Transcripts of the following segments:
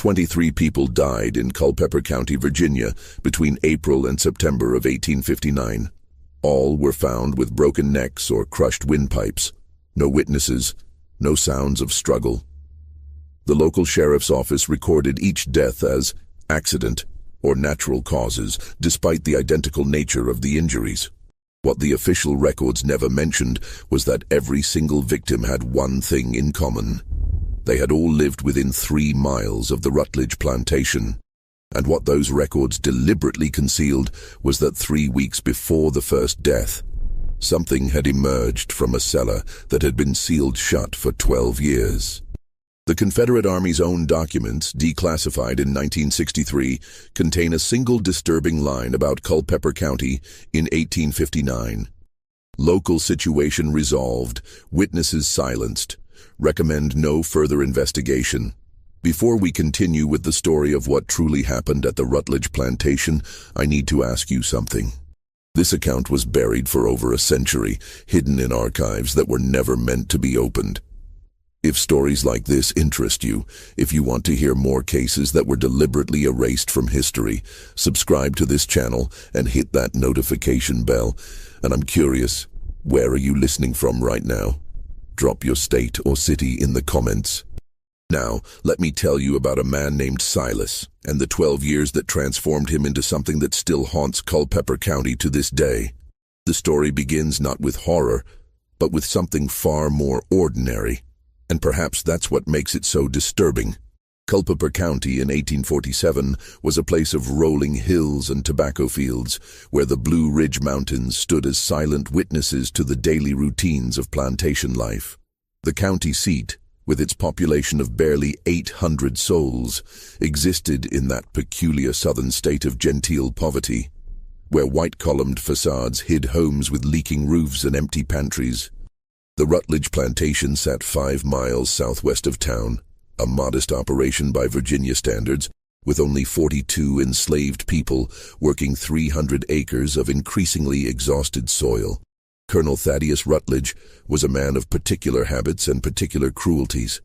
23 people died in Culpeper County, Virginia, between April and September of 1859. All were found with broken necks or crushed windpipes. No witnesses, no sounds of struggle. The local sheriff's office recorded each death as accident or natural causes, despite the identical nature of the injuries. What the official records never mentioned was that every single victim had one thing in common. They had all lived within 3 miles of the Rutledge plantation. And what those records deliberately concealed was that 3 weeks before the first death, something had emerged from a cellar that had been sealed shut for 12 years. The Confederate Army's own documents, declassified in 1963, contain a single disturbing line about Culpeper County in 1859. Local situation resolved, witnesses silenced. Recommend no further investigation. Before we continue with the story of what truly happened at the Rutledge plantation, I need to ask you something. This account was buried for over a century, hidden in archives that were never meant to be opened. If stories like this interest you, if you want to hear more cases that were deliberately erased from history, subscribe to this channel and hit that notification bell. And I'm curious, where are you listening from right now? Drop your state or city in the comments. Now, let me tell you about a man named Silas and the 12 years that transformed him into something that still haunts Culpeper County to this day. The story begins not with horror, but with something far more ordinary. And perhaps that's what makes it so disturbing. Culpeper County in 1847 was a place of rolling hills and tobacco fields, where the Blue Ridge Mountains stood as silent witnesses to the daily routines of plantation life. The county seat, with its population of barely 800 souls, existed in that peculiar southern state of genteel poverty, where white-columned facades hid homes with leaking roofs and empty pantries. The Rutledge plantation sat 5 miles southwest of town, a modest operation by Virginia standards, with only 42 enslaved people working 300 acres of increasingly exhausted soil. Colonel Thaddeus Rutledge was a man of particular habits and particular cruelties.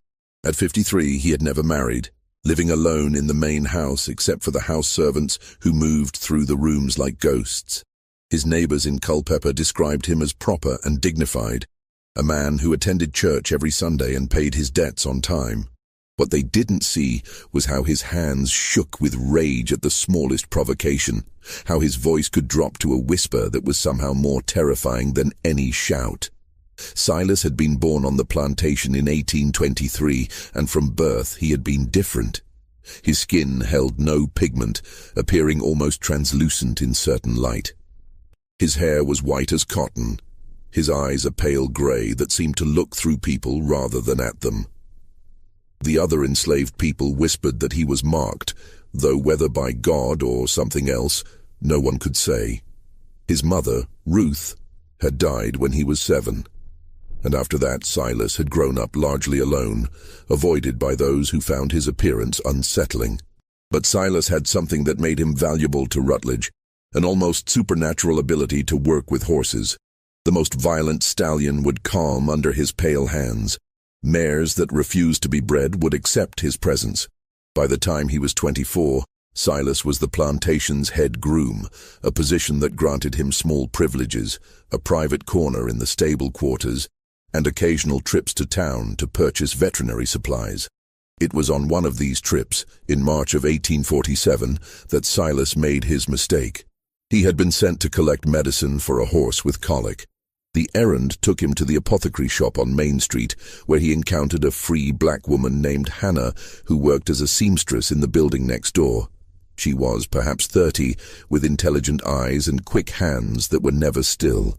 At 53, he had never married, living alone in the main house except for the house servants who moved through the rooms like ghosts. His neighbors in Culpeper described him as proper and dignified, a man who attended church every Sunday and paid his debts on time. What they didn't see was how his hands shook with rage at the smallest provocation, how his voice could drop to a whisper that was somehow more terrifying than any shout. Silas had been born on the plantation in 1823, and from birth he had been different. His skin held no pigment, appearing almost translucent in certain light. His hair was white as cotton, his eyes a pale gray that seemed to look through people rather than at them. The other enslaved people whispered that he was marked, though whether by God or something else, no one could say. His mother, Ruth, had died when he was 7, and after that Silas had grown up largely alone, avoided by those who found his appearance unsettling. But Silas had something that made him valuable to Rutledge, an almost supernatural ability to work with horses. The most violent stallion would calm under his pale hands. Mares that refused to be bred would accept his presence. By the time he was 24, Silas was the plantation's head groom, a position that granted him small privileges, a private corner in the stable quarters, and occasional trips to town to purchase veterinary supplies. It was on one of these trips, in March of 1847, that Silas made his mistake. He had been sent to collect medicine for a horse with colic. The errand took him to the apothecary shop on Main Street, where he encountered a free black woman named Hannah, who worked as a seamstress in the building next door. She was perhaps 30, with intelligent eyes and quick hands that were never still.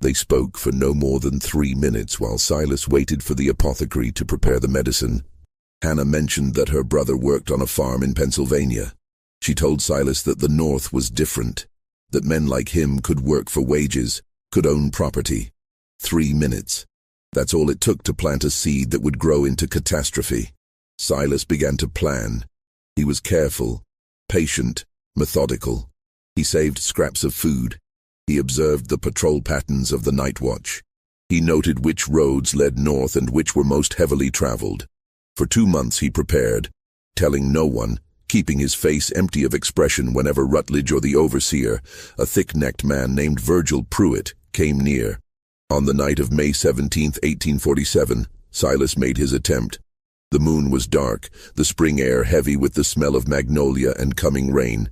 They spoke for no more than 3 minutes while Silas waited for the apothecary to prepare the medicine. Hannah mentioned that her brother worked on a farm in Pennsylvania. She told Silas that the North was different, that men like him could work for wages, could own property. 3 minutes. That's all it took to plant a seed that would grow into catastrophe. Silas began to plan. He was careful, patient, methodical. He saved scraps of food. He observed the patrol patterns of the night watch. He noted which roads led north and which were most heavily traveled. For 2 months he prepared, telling no one, keeping his face empty of expression whenever Rutledge or the overseer, a thick-necked man named Virgil Pruitt, came near. On the night of May 17, 1847, Silas made his attempt. The moon was dark, the spring air heavy with the smell of magnolia and coming rain.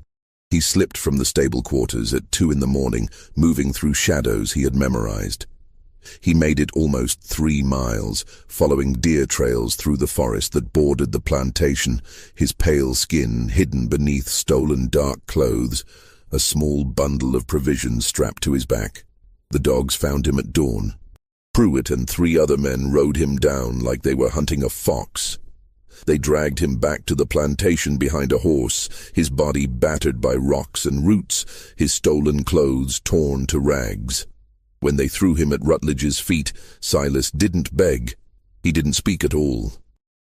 He slipped from the stable quarters at 2 in the morning, moving through shadows he had memorized. He made it almost 3 miles, following deer trails through the forest that bordered the plantation, his pale skin hidden beneath stolen dark clothes, a small bundle of provisions strapped to his back. The dogs found him at dawn. Pruitt and 3 other men rode him down like they were hunting a fox. They dragged him back to the plantation behind a horse, his body battered by rocks and roots, his stolen clothes torn to rags. When they threw him at Rutledge's feet, Silas didn't beg. He didn't speak at all.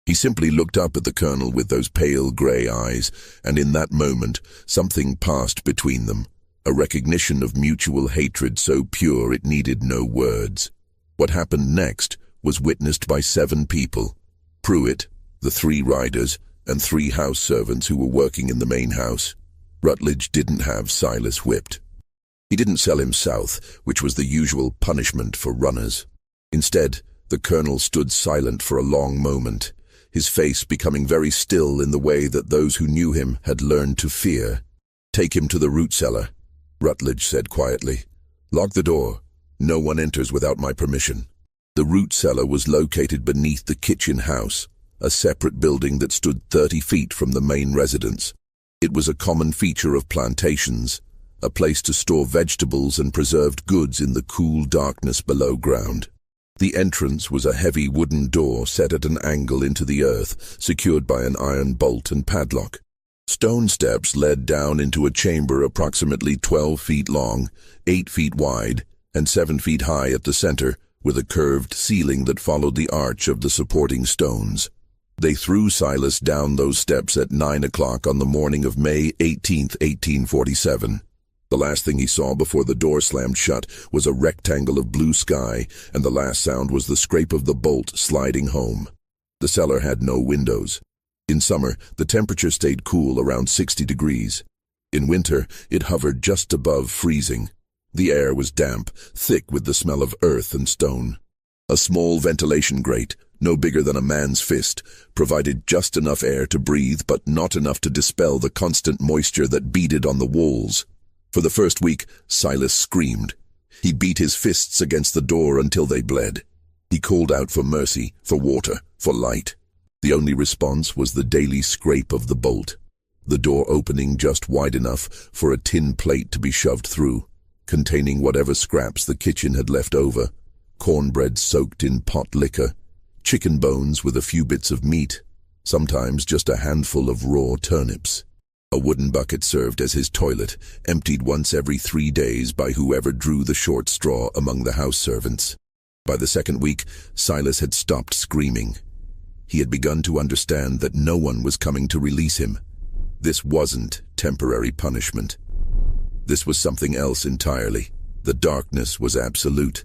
He simply looked up at the colonel with those pale grey eyes, and in that moment, something passed between them, a recognition of mutual hatred so pure it needed no words. What happened next was witnessed by 7 people: Pruitt, the 3 riders, and 3 house servants who were working in the main house. Rutledge didn't have Silas whipped. He didn't sell him south, which was the usual punishment for runners. Instead, the colonel stood silent for a long moment, his face becoming very still in the way that those who knew him had learned to fear. "Take him to the root cellar," Rutledge said quietly. "Lock the door. No one enters without my permission." The root cellar was located beneath the kitchen house, a separate building that stood 30 feet from the main residence. It was a common feature of plantations, a place to store vegetables and preserved goods in the cool darkness below ground. The entrance was a heavy wooden door set at an angle into the earth, secured by an iron bolt and padlock. Stone steps led down into a chamber approximately 12 feet long, 8 feet wide, and 7 feet high at the center, with a curved ceiling that followed the arch of the supporting stones. They threw Silas down those steps at 9 o'clock on the morning of May 18, 1847. The last thing he saw before the door slammed shut was a rectangle of blue sky, and the last sound was the scrape of the bolt sliding home. The cellar had no windows. In summer, the temperature stayed cool around 60 degrees. In winter, it hovered just above freezing. The air was damp, thick with the smell of earth and stone. A small ventilation grate, no bigger than a man's fist, provided just enough air to breathe but not enough to dispel the constant moisture that beaded on the walls. For the first week, Silas screamed. He beat his fists against the door until they bled. He called out for mercy, for water, for light. The only response was the daily scrape of the bolt, the door opening just wide enough for a tin plate to be shoved through, containing whatever scraps the kitchen had left over: cornbread soaked in pot liquor, chicken bones with a few bits of meat, sometimes just a handful of raw turnips. A wooden bucket served as his toilet, emptied once every 3 days by whoever drew the short straw among the house servants. By the second week, Silas had stopped screaming. He had begun to understand that no one was coming to release him. This wasn't temporary punishment. This was something else entirely. The darkness was absolute.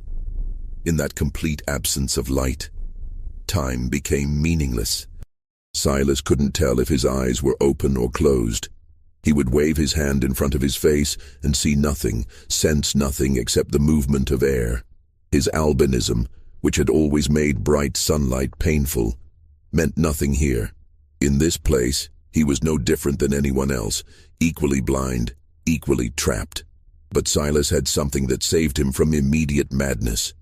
In that complete absence of light, time became meaningless. Silas couldn't tell if his eyes were open or closed. He would wave his hand in front of his face and see nothing, sense nothing except the movement of air. His albinism, which had always made bright sunlight painful, meant nothing here. In this place, he was no different than anyone else, equally blind, equally trapped. But Silas had something that saved him from immediate madness: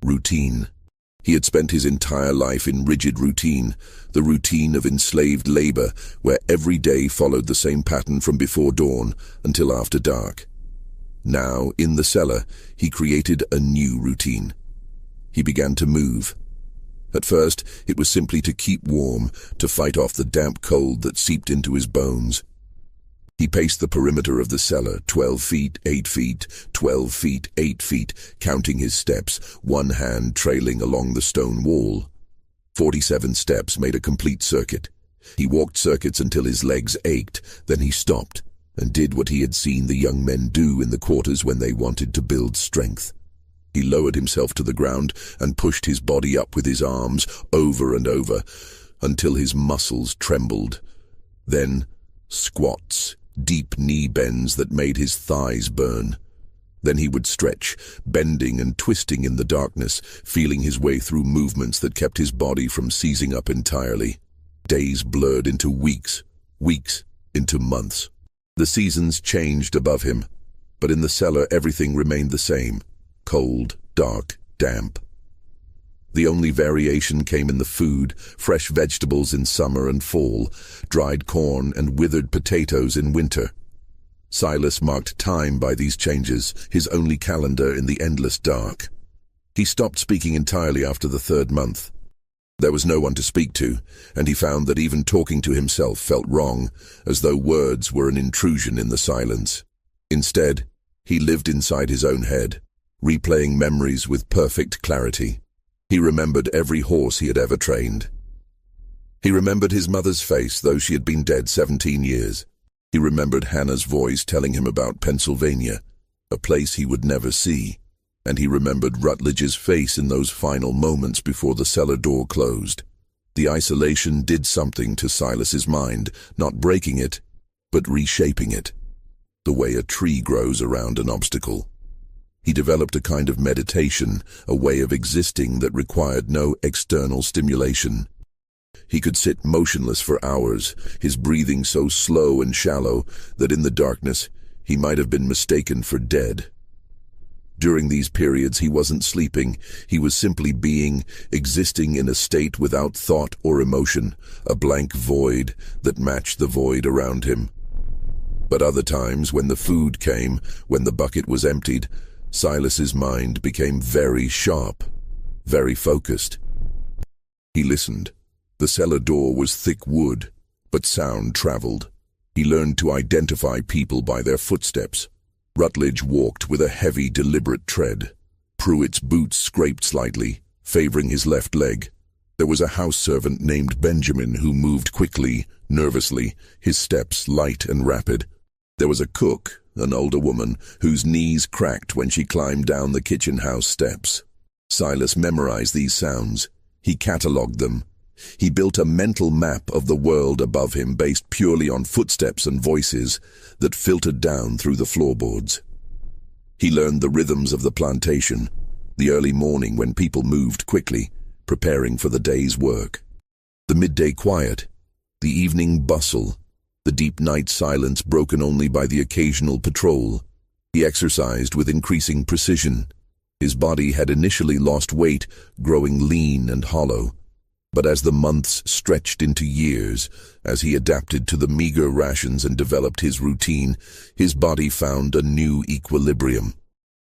routine. He had spent his entire life in rigid routine, the routine of enslaved labor, where every day followed the same pattern from before dawn until after dark. Now, in the cellar, he created a new routine. He began to move. At first, it was simply to keep warm, to fight off the damp cold that seeped into his bones. He paced the perimeter of the cellar, 12 feet, 8 feet, 12 feet, 8 feet, counting his steps, one hand trailing along the stone wall. 47 steps made a complete circuit. He walked circuits until his legs ached, then he stopped and did what he had seen the young men do in the quarters when they wanted to build strength. He lowered himself to the ground and pushed his body up with his arms over and over until his muscles trembled. Then squats, deep knee bends that made his thighs burn. Then he would stretch, bending and twisting in the darkness, feeling his way through movements that kept his body from seizing up entirely. Days blurred into weeks, weeks into months. The seasons changed above him, but in the cellar everything remained the same: cold, dark, damp. The only variation came in the food: fresh vegetables in summer and fall, dried corn and withered potatoes in winter. Silas marked time by these changes, his only calendar in the endless dark. He stopped speaking entirely after the 3rd month. There was no one to speak to, and he found that even talking to himself felt wrong, as though words were an intrusion in the silence. Instead, he lived inside his own head, replaying memories with perfect clarity. He remembered every horse he had ever trained. He remembered his mother's face, though she had been dead 17 years. He remembered Hannah's voice telling him about Pennsylvania, a place he would never see. And he remembered Rutledge's face in those final moments before the cellar door closed. The isolation did something to Silas's mind, not breaking it, but reshaping it, the way a tree grows around an obstacle. He developed a kind of meditation, a way of existing that required no external stimulation. He could sit motionless for hours, his breathing so slow and shallow that in the darkness he might have been mistaken for dead. During these periods he wasn't sleeping, he was simply being, existing in a state without thought or emotion, a blank void that matched the void around him. But other times, when the food came, when the bucket was emptied, Silas's mind became very sharp, very focused. He listened. The cellar door was thick wood, but sound traveled. He learned to identify people by their footsteps. Rutledge walked with a heavy, deliberate tread. Pruitt's boots scraped slightly, favoring his left leg. There was a house servant named Benjamin who moved quickly, nervously, his steps light and rapid. There was a cook, an older woman, whose knees cracked when she climbed down the kitchen house steps. Silas memorized these sounds. He catalogued them. He built a mental map of the world above him based purely on footsteps and voices that filtered down through the floorboards. He learned the rhythms of the plantation, the early morning when people moved quickly, preparing for the day's work, the midday quiet, the evening bustle, the deep night silence broken only by the occasional patrol. He exercised with increasing precision. His body had initially lost weight, growing lean and hollow. But as the months stretched into years, as he adapted to the meager rations and developed his routine, his body found a new equilibrium.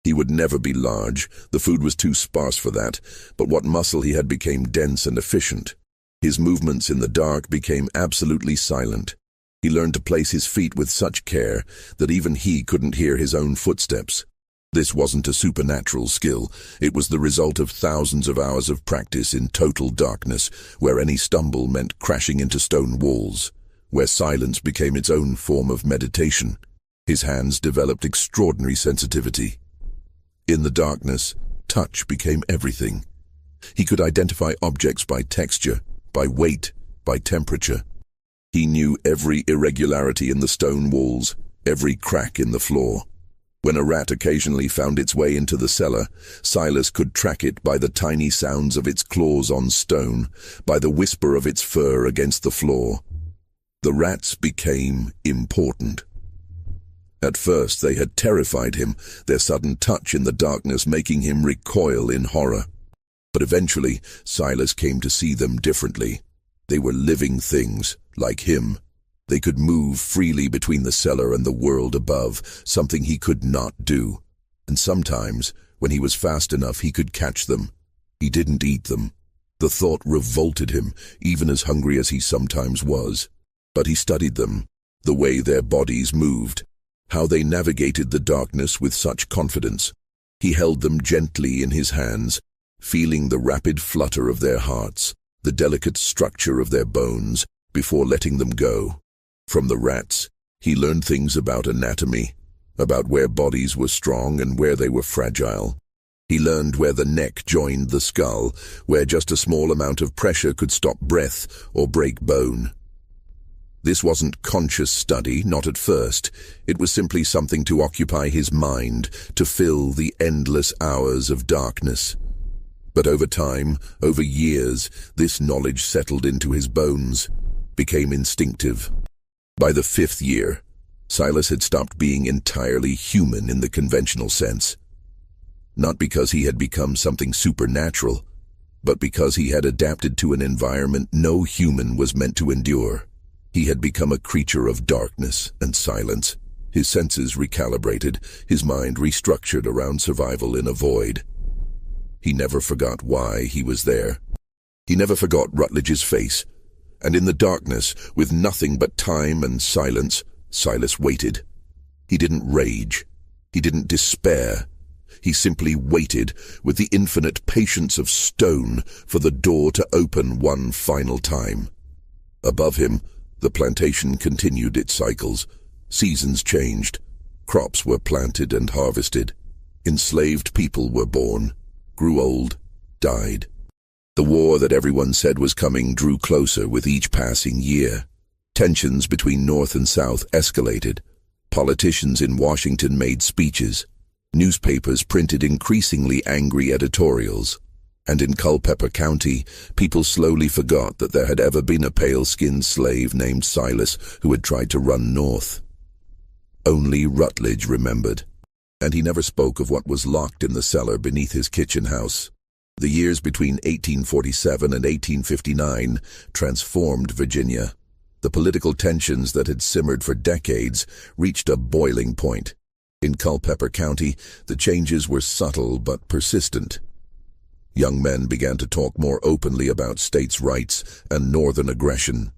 He would never be large, the food was too sparse for that, but what muscle he had became dense and efficient. His movements in the dark became absolutely silent. He learned to place his feet with such care that even he couldn't hear his own footsteps. This wasn't a supernatural skill. It was the result of thousands of hours of practice in total darkness, where any stumble meant crashing into stone walls, where silence became its own form of meditation. His hands developed extraordinary sensitivity. In the darkness, touch became everything. He could identify objects by texture, by weight, by temperature. He knew every irregularity in the stone walls, every crack in the floor. When a rat occasionally found its way into the cellar, Silas could track it by the tiny sounds of its claws on stone, by the whisper of its fur against the floor. The rats became important. At first they had terrified him, their sudden touch in the darkness making him recoil in horror. But eventually, Silas came to see them differently. They were living things, like him. They could move freely between the cellar and the world above, something he could not do. And sometimes, when he was fast enough, he could catch them. He didn't eat them. The thought revolted him, even as hungry as he sometimes was. But he studied them, the way their bodies moved, how they navigated the darkness with such confidence. He held them gently in his hands, feeling the rapid flutter of their hearts, the delicate structure of their bones, before letting them go. From the rats, he learned things about anatomy, about where bodies were strong and where they were fragile. He learned where the neck joined the skull, where just a small amount of pressure could stop breath or break bone. This wasn't conscious study, not at first. It was simply something to occupy his mind, to fill the endless hours of darkness. But over time, over years, this knowledge settled into his bones, became instinctive. By the 5th year, Silas had stopped being entirely human in the conventional sense. Not because he had become something supernatural, but because he had adapted to an environment no human was meant to endure. He had become a creature of darkness and silence, his senses recalibrated, his mind restructured around survival in a void. He never forgot why he was there. He never forgot Rutledge's face, and in the darkness, with nothing but time and silence, Silas waited. He didn't rage. He didn't despair. He simply waited, with the infinite patience of stone, for the door to open one final time. Above him, the plantation continued its cycles. Seasons changed. Crops were planted and harvested. Enslaved people were born, grew old, died. The war that everyone said was coming drew closer with each passing year. Tensions between North and South escalated. Politicians in Washington made speeches. Newspapers printed increasingly angry editorials. And in Culpeper County, people slowly forgot that there had ever been a pale-skinned slave named Silas who had tried to run north. Only Rutledge remembered, and he never spoke of what was locked in the cellar beneath his kitchen house. The years between 1847 and 1859 transformed Virginia. The political tensions that had simmered for decades reached a boiling point. In Culpeper County, the changes were subtle but persistent. Young men began to talk more openly about states' rights and northern aggression.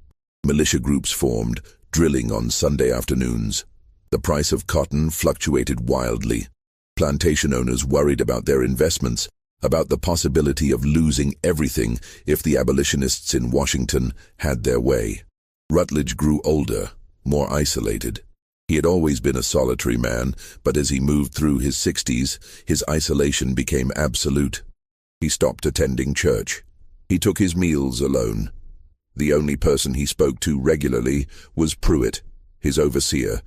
Militia groups formed, drilling on Sunday afternoons. The price of cotton fluctuated wildly. Plantation owners worried about their investments, about the possibility of losing everything if the abolitionists in Washington had their way. Rutledge grew older, more isolated. He had always been a solitary man, but as he moved through his 60s, his isolation became absolute. He stopped attending church. He took his meals alone. The only person he spoke to regularly was Pruitt, his overseer,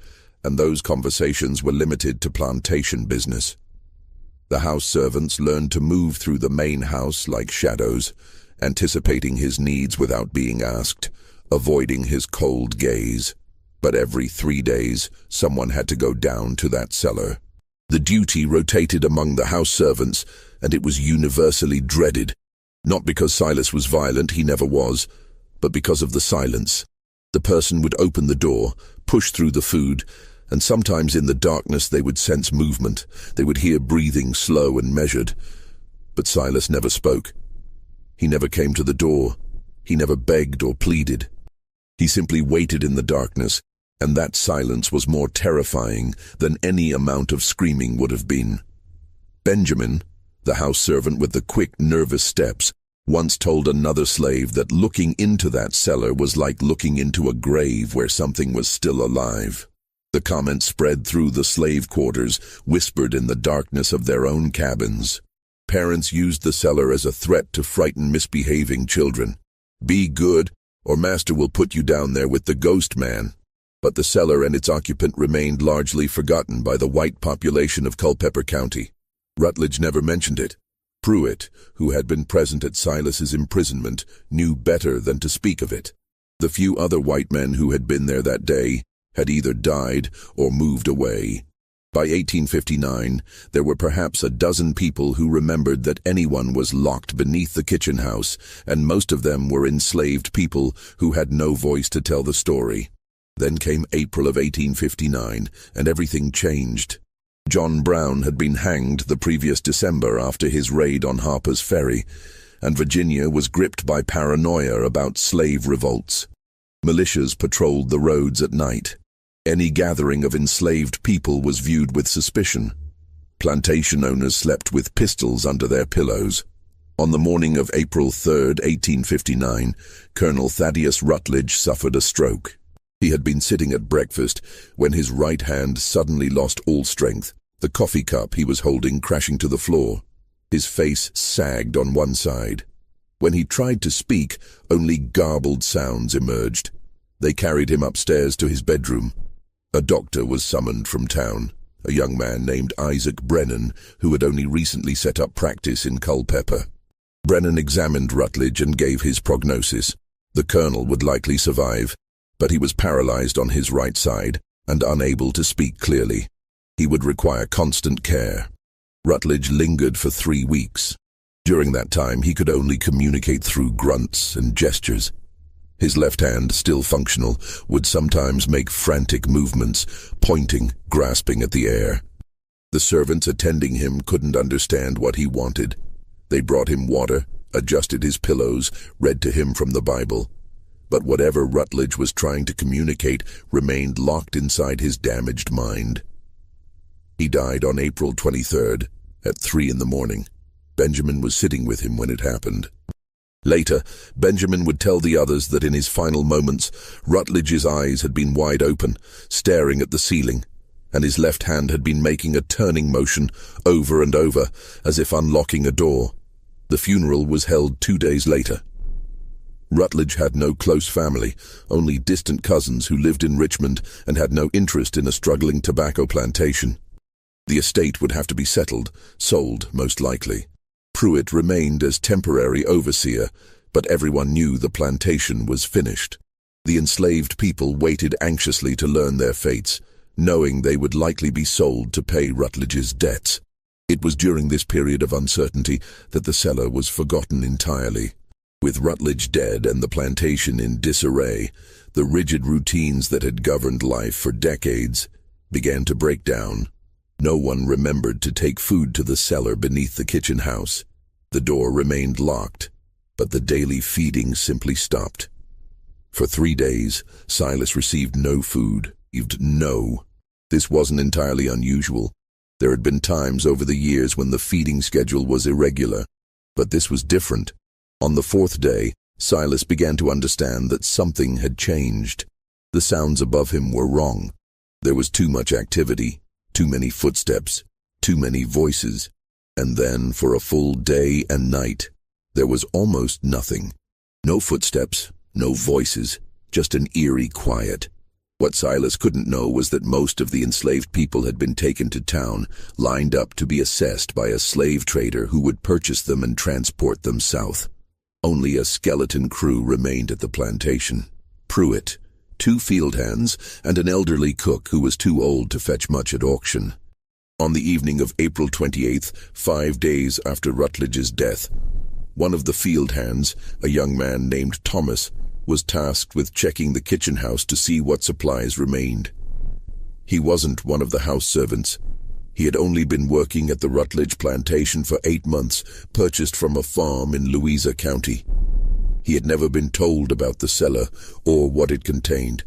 and those conversations were limited to plantation business. The house servants learned to move through the main house like shadows, anticipating his needs without being asked, avoiding his cold gaze. But every 3 days, someone had to go down to that cellar. The duty rotated among the house servants, and it was universally dreaded. Not because Silas was violent, he never was, but because of the silence. The person would open the door, push through the food, and sometimes in the darkness they would sense movement. They would hear breathing slow and measured. But Silas never spoke. He never came to the door. He never begged or pleaded. He simply waited in the darkness, and that silence was more terrifying than any amount of screaming would have been. Benjamin, the house servant with the quick, nervous steps, once told another slave that looking into that cellar was like looking into a grave where something was still alive. The comment spread through the slave quarters, whispered in the darkness of their own cabins. Parents used the cellar as a threat to frighten misbehaving children. Be good, or master will put you down there with the ghost man. But the cellar and its occupant remained largely forgotten by the white population of Culpeper County. Rutledge never mentioned it. Pruitt, who had been present at Silas's imprisonment, knew better than to speak of it. The few other white men who had been there that day had either died or moved away. By 1859, there were perhaps a dozen people who remembered that anyone was locked beneath the kitchen house, and most of them were enslaved people who had no voice to tell the story. Then came April of 1859, and everything changed. John Brown had been hanged the previous December after his raid on Harper's Ferry, and Virginia was gripped by paranoia about slave revolts. Militias patrolled the roads at night. Any gathering of enslaved people was viewed with suspicion. Plantation owners slept with pistols under their pillows. On the morning of April 3, 1859, Colonel Thaddeus Rutledge suffered a stroke. He had been sitting at breakfast when his right hand suddenly lost all strength, the coffee cup he was holding crashing to the floor. His face sagged on one side. When he tried to speak, only garbled sounds emerged. They carried him upstairs to his bedroom. A doctor was summoned from town, a young man named Isaac Brennan, who had only recently set up practice in Culpeper. Brennan examined Rutledge and gave his prognosis. The colonel would likely survive, but he was paralyzed on his right side and unable to speak clearly. He would require constant care. Rutledge lingered for 3 weeks. During that time, he could only communicate through grunts and gestures. His left hand, still functional, would sometimes make frantic movements, pointing, grasping at the air. The servants attending him couldn't understand what he wanted. They brought him water, adjusted his pillows, read to him from the Bible. But whatever Rutledge was trying to communicate remained locked inside his damaged mind. He died on April 23rd, at 3 in the morning. Benjamin was sitting with him when it happened. Later, Benjamin would tell the others that in his final moments, Rutledge's eyes had been wide open, staring at the ceiling, and his left hand had been making a turning motion over and over, as if unlocking a door. The funeral was held 2 days later. Rutledge had no close family, only distant cousins who lived in Richmond and had no interest in a struggling tobacco plantation. The estate would have to be settled, sold most likely. Pruitt remained as temporary overseer, but everyone knew the plantation was finished. The enslaved people waited anxiously to learn their fates, knowing they would likely be sold to pay Rutledge's debts. It was during this period of uncertainty that the cellar was forgotten entirely. With Rutledge dead and the plantation in disarray, the rigid routines that had governed life for decades began to break down. No one remembered to take food to the cellar beneath the kitchen house. The door remained locked, but the daily feeding simply stopped. For 3 days, Silas received no food. No. This wasn't entirely unusual. There had been times over the years when the feeding schedule was irregular, but this was different. On the 4th day, Silas began to understand that something had changed. The sounds above him were wrong. There was too much activity. Too many footsteps, too many voices, and then for a full day and night, there was almost nothing. No footsteps, no voices, just an eerie quiet. What Silas couldn't know was that most of the enslaved people had been taken to town, lined up to be assessed by a slave trader who would purchase them and transport them south. Only a skeleton crew remained at the plantation. Pruitt, 2 field hands, and an elderly cook who was too old to fetch much at auction. On the evening of April 28th, 5 days after Rutledge's death, one of the field hands, a young man named Thomas, was tasked with checking the kitchen house to see what supplies remained. He wasn't one of the house servants. He had only been working at the Rutledge plantation for 8 months, purchased from a farm in Louisa County. He had never been told about the cellar or what it contained.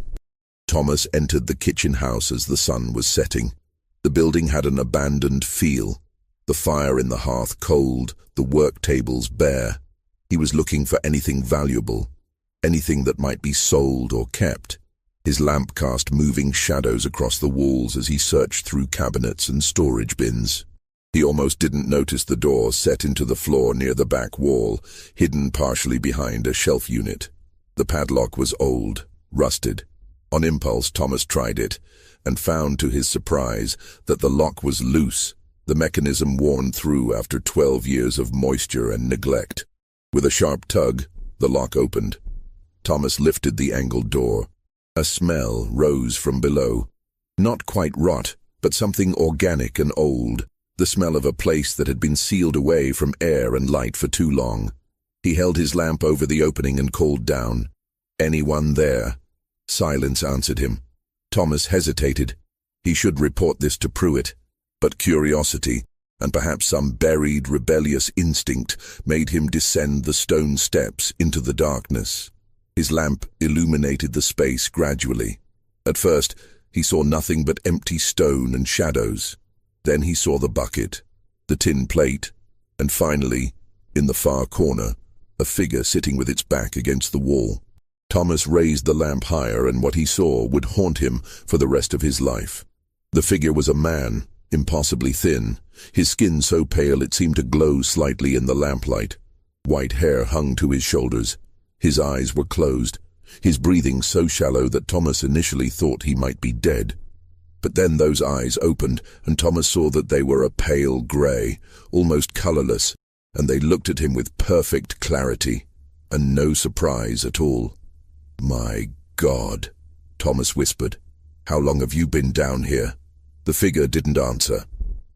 Thomas entered the kitchen house as the sun was setting. The building had an abandoned feel. The fire in the hearth cold, the work tables bare. He was looking for anything valuable, anything that might be sold or kept. His lamp cast moving shadows across the walls as he searched through cabinets and storage bins. He almost didn't notice the door set into the floor near the back wall, hidden partially behind a shelf unit. The padlock was old, rusted. On impulse, Thomas tried it, and found to his surprise that the lock was loose, the mechanism worn through after 12 years of moisture and neglect. With a sharp tug, the lock opened. Thomas lifted the angled door. A smell rose from below. Not quite rot, but something organic and old. The smell of a place that had been sealed away from air and light for too long. He held his lamp over the opening and called down. "Anyone there?" Silence answered him. Thomas hesitated. He should report this to Pruitt, but curiosity, and perhaps some buried rebellious instinct, made him descend the stone steps into the darkness. His lamp illuminated the space gradually. At first, he saw nothing but empty stone and shadows. Then he saw the bucket, the tin plate, and finally, in the far corner, a figure sitting with its back against the wall. Thomas raised the lamp higher, and what he saw would haunt him for the rest of his life. The figure was a man, impossibly thin, his skin so pale it seemed to glow slightly in the lamplight. White hair hung to his shoulders. His eyes were closed, his breathing so shallow that Thomas initially thought he might be dead. But then those eyes opened, and Thomas saw that they were a pale grey, almost colourless, and they looked at him with perfect clarity, and no surprise at all. "My God," Thomas whispered. "How long have you been down here?" The figure didn't answer.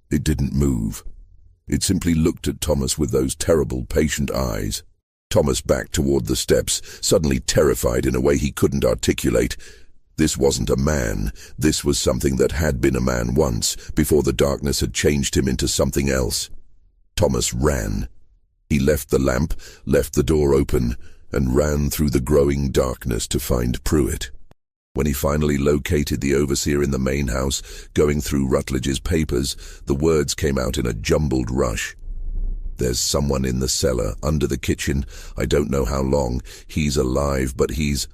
It didn't move. It simply looked at Thomas with those terrible, patient eyes. Thomas backed toward the steps, suddenly terrified in a way he couldn't articulate. This wasn't a man. This was something that had been a man once, before the darkness had changed him into something else. Thomas ran. He left the lamp, left the door open, and ran through the growing darkness to find Pruitt. When he finally located the overseer in the main house, going through Rutledge's papers, the words came out in a jumbled rush. "There's someone in the cellar, under the kitchen. I don't know how long. He's alive, but he's—"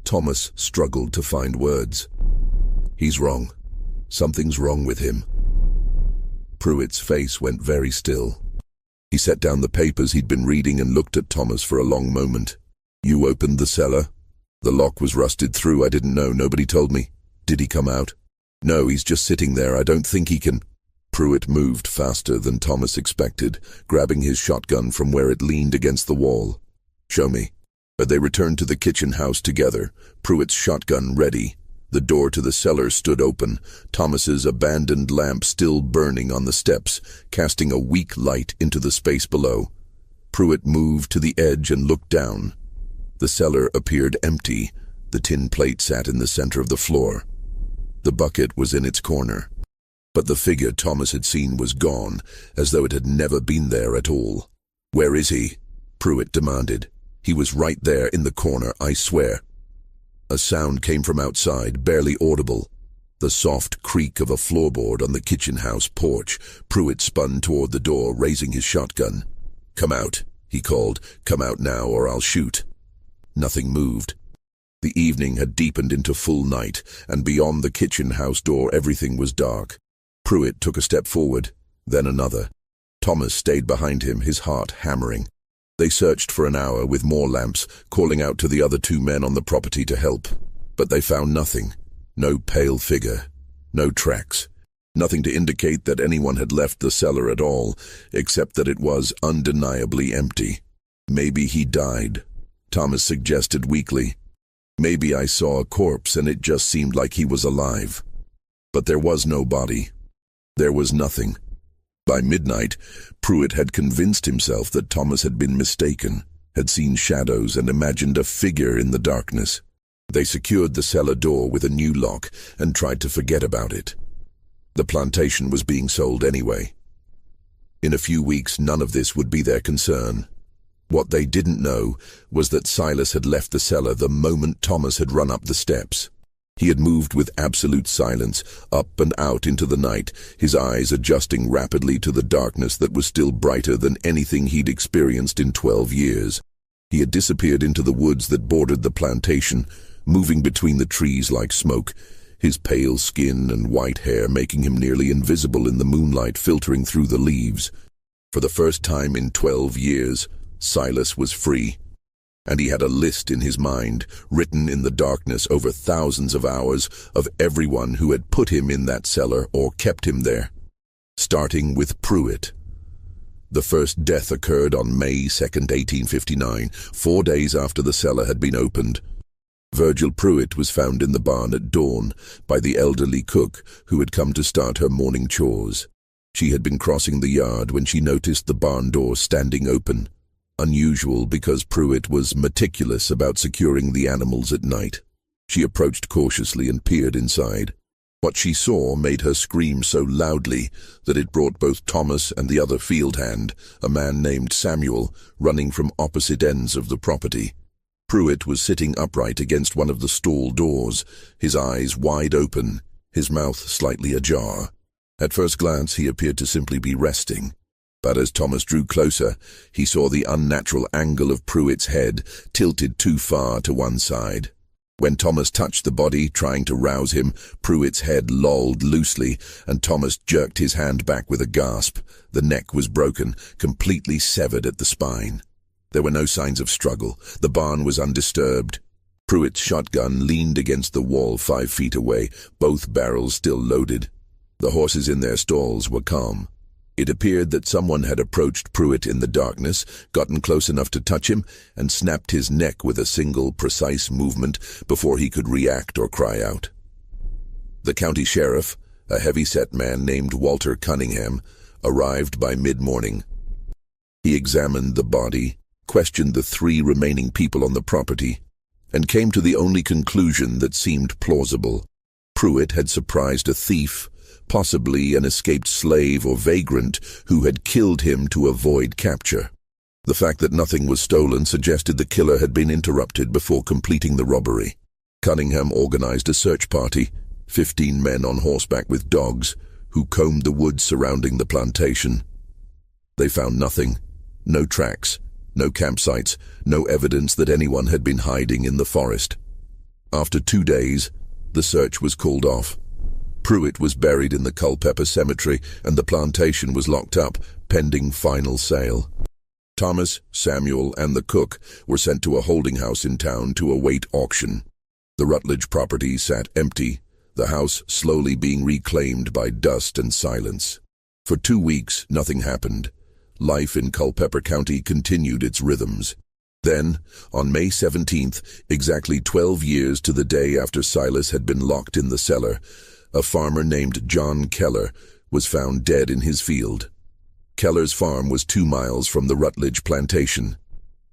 Thomas struggled to find words. "He's wrong. Something's wrong with him." Pruitt's face went very still. He set down the papers he'd been reading and looked at Thomas for a long moment. "You opened the cellar?" "The lock was rusted through. I didn't know. Nobody told me." "Did he come out?" "No, he's just sitting there. I don't think he can—" Pruitt moved faster than Thomas expected, grabbing his shotgun from where it leaned against the wall. "Show me." But they returned to the kitchen house together, Pruitt's shotgun ready. The door to the cellar stood open, Thomas's abandoned lamp still burning on the steps, casting a weak light into the space below. Pruitt moved to the edge and looked down. The cellar appeared empty. The tin plate sat in the center of the floor. The bucket was in its corner. But the figure Thomas had seen was gone, as though it had never been there at all. "Where is he?" Pruitt demanded. "He was right there in the corner, I swear." A sound came from outside, barely audible. The soft creak of a floorboard on the kitchen house porch. Pruitt spun toward the door, raising his shotgun. "Come out," he called. "Come out now, or I'll shoot." Nothing moved. The evening had deepened into full night, and beyond the kitchen house door everything was dark. Pruitt took a step forward, then another. Thomas stayed behind him, his heart hammering. They searched for an hour with more lamps, calling out to the other two men on the property to help. But they found nothing. No pale figure. No tracks. Nothing to indicate that anyone had left the cellar at all, except that it was undeniably empty. "Maybe he died," Thomas suggested weakly. "Maybe I saw a corpse and it just seemed like he was alive." But there was no body. There was nothing. By midnight, Pruitt had convinced himself that Thomas had been mistaken, had seen shadows and imagined a figure in the darkness. They secured the cellar door with a new lock and tried to forget about it. The plantation was being sold anyway. In a few weeks, none of this would be their concern. What they didn't know was that Silas had left the cellar the moment Thomas had run up the steps. He had moved with absolute silence, up and out into the night, his eyes adjusting rapidly to the darkness that was still brighter than anything he'd experienced in 12 years. He had disappeared into the woods that bordered the plantation, moving between the trees like smoke, his pale skin and white hair making him nearly invisible in the moonlight filtering through the leaves. For the first time in 12 years, Silas was free. And he had a list in his mind, written in the darkness over thousands of hours, of everyone who had put him in that cellar or kept him there. Starting with Pruitt. The first death occurred on May 2nd, 1859, 4 days after the cellar had been opened. Virgil Pruitt was found in the barn at dawn by the elderly cook who had come to start her morning chores. She had been crossing the yard when she noticed the barn door standing open. Unusual because Pruitt was meticulous about securing the animals at night. She approached cautiously and peered inside. What she saw made her scream so loudly that it brought both Thomas and the other field hand, a man named Samuel, running from opposite ends of the property. Pruitt was sitting upright against one of the stall doors, his eyes wide open, his mouth slightly ajar. At first glance, he appeared to simply be resting. But as Thomas drew closer, he saw the unnatural angle of Pruitt's head tilted too far to one side. When Thomas touched the body, trying to rouse him, Pruitt's head lolled loosely, and Thomas jerked his hand back with a gasp. The neck was broken, completely severed at the spine. There were no signs of struggle. The barn was undisturbed. Pruitt's shotgun leaned against the wall 5 feet away, both barrels still loaded. The horses in their stalls were calm. It appeared that someone had approached Pruitt in the darkness, gotten close enough to touch him, and snapped his neck with a single, precise movement before he could react or cry out. The county sheriff, a heavy-set man named Walter Cunningham, arrived by mid-morning. He examined the body, questioned the 3 remaining people on the property, and came to the only conclusion that seemed plausible. Pruitt had surprised a thief, possibly an escaped slave or vagrant, who had killed him to avoid capture. The fact that nothing was stolen suggested the killer had been interrupted before completing the robbery. Cunningham organized a search party, 15 men on horseback with dogs, who combed the woods surrounding the plantation. They found nothing, no tracks, no campsites, no evidence that anyone had been hiding in the forest. After 2 days, the search was called off. Pruitt was buried in the Culpeper Cemetery, and the plantation was locked up, pending final sale. Thomas, Samuel, and the cook were sent to a holding house in town to await auction. The Rutledge property sat empty, the house slowly being reclaimed by dust and silence. For 2 weeks, nothing happened. Life in Culpeper County continued its rhythms. Then, on May 17th, exactly 12 years to the day after Silas had been locked in the cellar, a farmer named John Keller was found dead in his field. Keller's farm was 2 miles from the Rutledge plantation.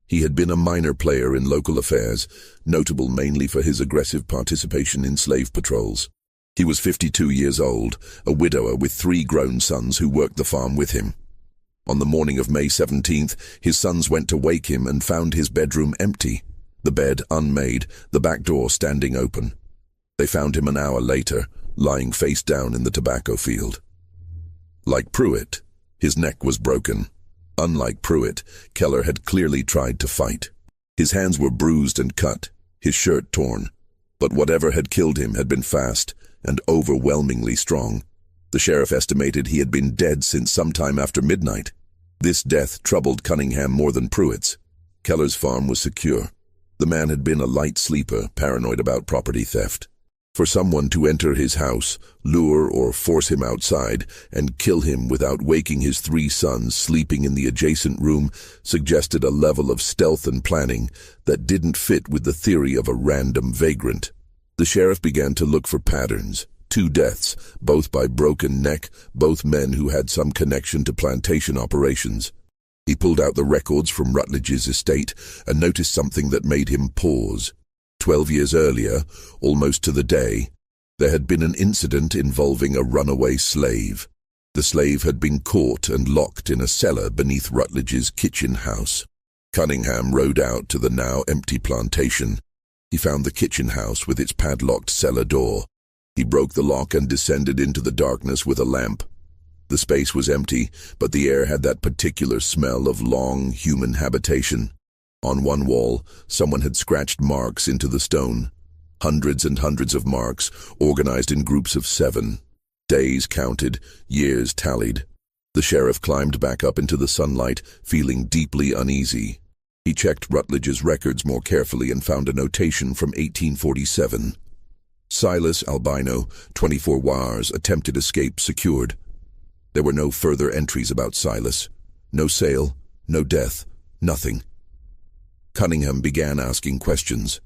He had been a minor player in local affairs, notable mainly for his aggressive participation in slave patrols. He was 52 years old, a widower with 3 grown sons who worked the farm with him. On the morning of May 17th, his sons went to wake him and found his bedroom empty, the bed unmade, the back door standing open. They found him an hour later, lying face down in the tobacco field. Like Pruitt, his neck was broken. Unlike Pruitt, Keller had clearly tried to fight. His hands were bruised and cut, his shirt torn. But whatever had killed him had been fast and overwhelmingly strong. The sheriff estimated he had been dead since sometime after midnight. This death troubled Cunningham more than Pruitt's. Keller's farm was secure. The man had been a light sleeper, paranoid about property theft. For someone to enter his house, lure or force him outside, and kill him without waking his 3 sons sleeping in the adjacent room suggested a level of stealth and planning that didn't fit with the theory of a random vagrant. The sheriff began to look for patterns. 2 deaths, both by broken neck, both men who had some connection to plantation operations. He pulled out the records from Rutledge's estate and noticed something that made him pause. 12 years earlier, almost to the day, there had been an incident involving a runaway slave. The slave had been caught and locked in a cellar beneath Rutledge's kitchen house. Cunningham rode out to the now empty plantation. He found the kitchen house with its padlocked cellar door. He broke the lock and descended into the darkness with a lamp. The space was empty, but the air had that particular smell of long human habitation. On one wall, someone had scratched marks into the stone. Hundreds and hundreds of marks, organized in groups of 7. Days counted, years tallied. The sheriff climbed back up into the sunlight, feeling deeply uneasy. He checked Rutledge's records more carefully and found a notation from 1847. Silas Albino, 24 wars, attempted escape secured. There were no further entries about Silas. No sale, no death, nothing. Cunningham began asking questions.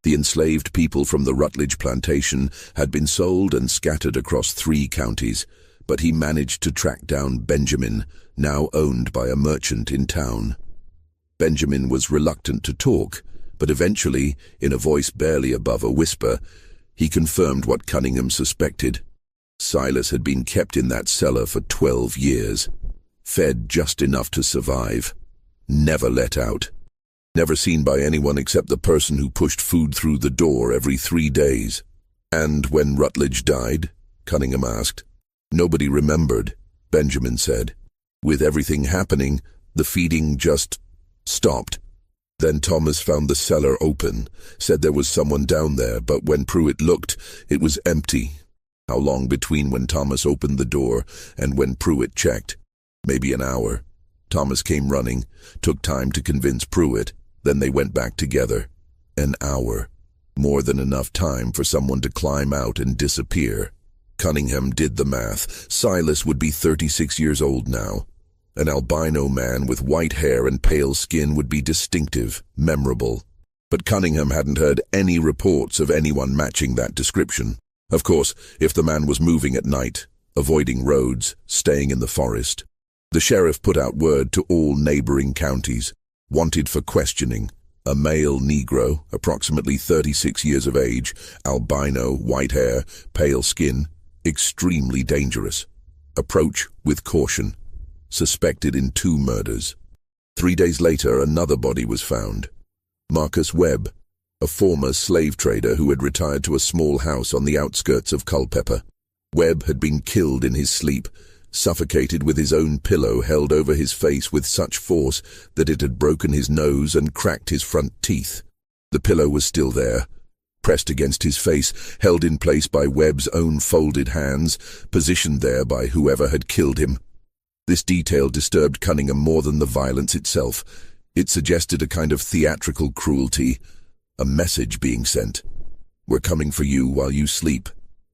The enslaved people from the Rutledge plantation had been sold and scattered across 3 counties, but he managed to track down Benjamin, now owned by a merchant in town. Benjamin was reluctant to talk, but eventually, in a voice barely above a whisper, he confirmed what Cunningham suspected. Silas had been kept in that cellar for 12 years, fed just enough to survive, never let out. Never seen by anyone except the person who pushed food through the door every 3 days. And when Rutledge died, Cunningham asked. Nobody remembered, Benjamin said. With everything happening, the feeding just stopped. Then Thomas found the cellar open, said there was someone down there, but when Pruitt looked, it was empty. How long between when Thomas opened the door and when Pruitt checked? Maybe an hour. Thomas came running, took time to convince Pruitt, then they went back together. An hour. More than enough time for someone to climb out and disappear. Cunningham did the math. Silas would be 36 years old now. An albino man with white hair and pale skin would be distinctive, memorable. But Cunningham hadn't heard any reports of anyone matching that description. Of course, if the man was moving at night, avoiding roads, staying in the forest. The sheriff put out word to all neighboring counties. Wanted for questioning. A male Negro, approximately 36 years of age, albino, white hair, pale skin, extremely dangerous. Approach with caution. Suspected in 2 murders. 3 days later, another body was found. Marcus Webb, a former slave trader who had retired to a small house on the outskirts of Culpeper. Webb had been killed in his sleep, suffocated with his own pillow held over his face with such force that it had broken his nose and cracked his front teeth. The pillow was still there, pressed against his face, held in place by Webb's own folded hands, positioned there by whoever had killed him. This detail disturbed Cunningham more than the violence itself. It suggested a kind of theatrical cruelty, a message being sent. We're coming for you while you sleep.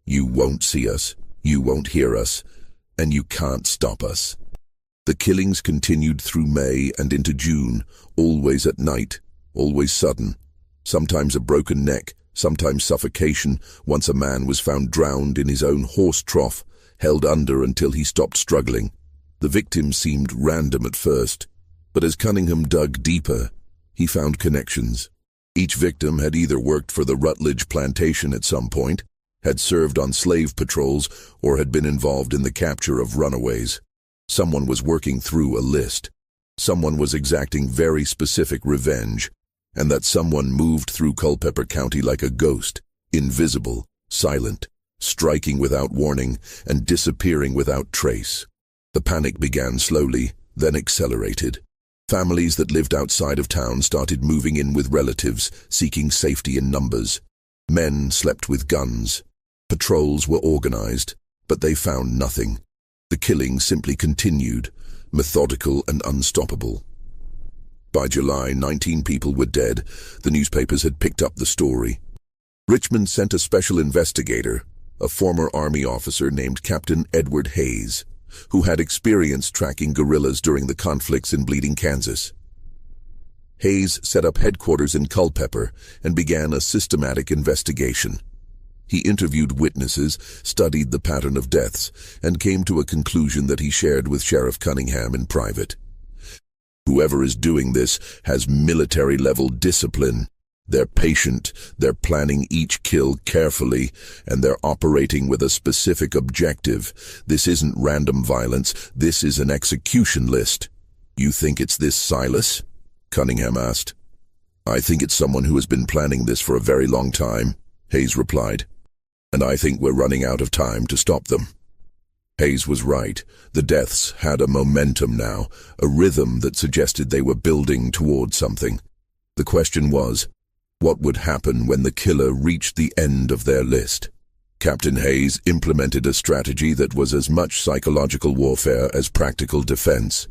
You won't see us, you won't hear us, and you can't stop us. The killings continued through May and into June, always at night, always sudden. Sometimes a broken neck, sometimes suffocation. Once a man was found drowned in his own horse trough, held under until he stopped struggling. The victims seemed random at first, but as Cunningham dug deeper, he found connections. Each victim had either worked for the Rutledge plantation at some point, had served on slave patrols, or had been involved in the capture of runaways. Someone was working through a list. Someone was exacting very specific revenge, and that someone moved through Culpeper County like a ghost, invisible, silent, striking without warning, and disappearing without trace. The panic began slowly, then accelerated. Families that lived outside of town started moving in with relatives, seeking safety in numbers. Men slept with guns. Patrols were organized, but they found nothing. The killing simply continued, methodical and unstoppable. By July, 19 people were dead. The newspapers had picked up the story. Richmond sent a special investigator, a former Army officer named Captain Edward Hayes, who had experience tracking guerrillas during the conflicts in Bleeding, Kansas. Hayes set up headquarters in Culpeper and began a systematic investigation. He interviewed witnesses, studied the pattern of deaths, and came to a conclusion that he shared with Sheriff Cunningham in private. Whoever is doing this has military-level discipline. They're patient, they're planning each kill carefully, and they're operating with a specific objective. This isn't random violence, this is an execution list. You think it's this Silas? Cunningham asked. I think it's someone who has been planning this for a very long time, Hayes replied. And I think we're running out of time to stop them. Hayes was right. The deaths had a momentum now, a rhythm that suggested they were building toward something. The question was, what would happen when the killer reached the end of their list? Captain Hayes implemented a strategy that was as much psychological warfare as practical defense.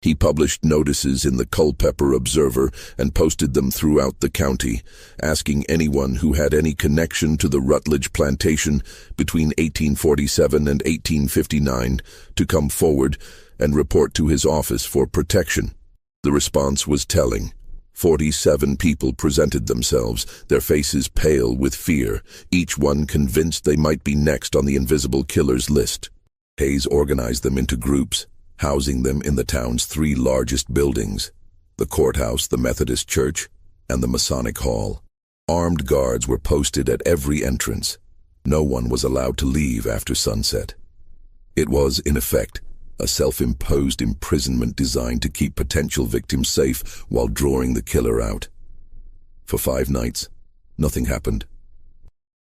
He published notices in the Culpeper Observer and posted them throughout the county, asking anyone who had any connection to the Rutledge plantation between 1847 and 1859 to come forward and report to his office for protection. The response was telling. 47 people presented themselves, their faces pale with fear, each one convinced they might be next on the invisible killer's list. Hayes organized them into groups, housing them in the town's 3 largest buildings, the courthouse, the Methodist church, and the Masonic Hall. Armed guards were posted at every entrance. No one was allowed to leave after sunset. It was, in effect, a self-imposed imprisonment designed to keep potential victims safe while drawing the killer out. For 5 nights, nothing happened.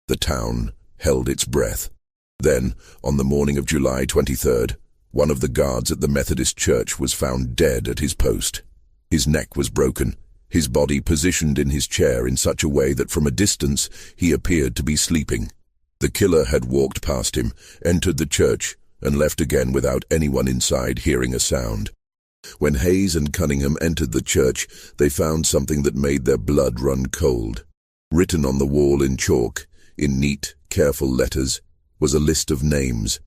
The town held its breath. Then, on the morning of July 23rd, one of the guards at the Methodist church was found dead at his post. His neck was broken, his body positioned in his chair in such a way that from a distance he appeared to be sleeping. The killer had walked past him, entered the church, and left again without anyone inside hearing a sound. When Hayes and Cunningham entered the church, they found something that made their blood run cold. Written on the wall in chalk, in neat, careful letters, was a list of names.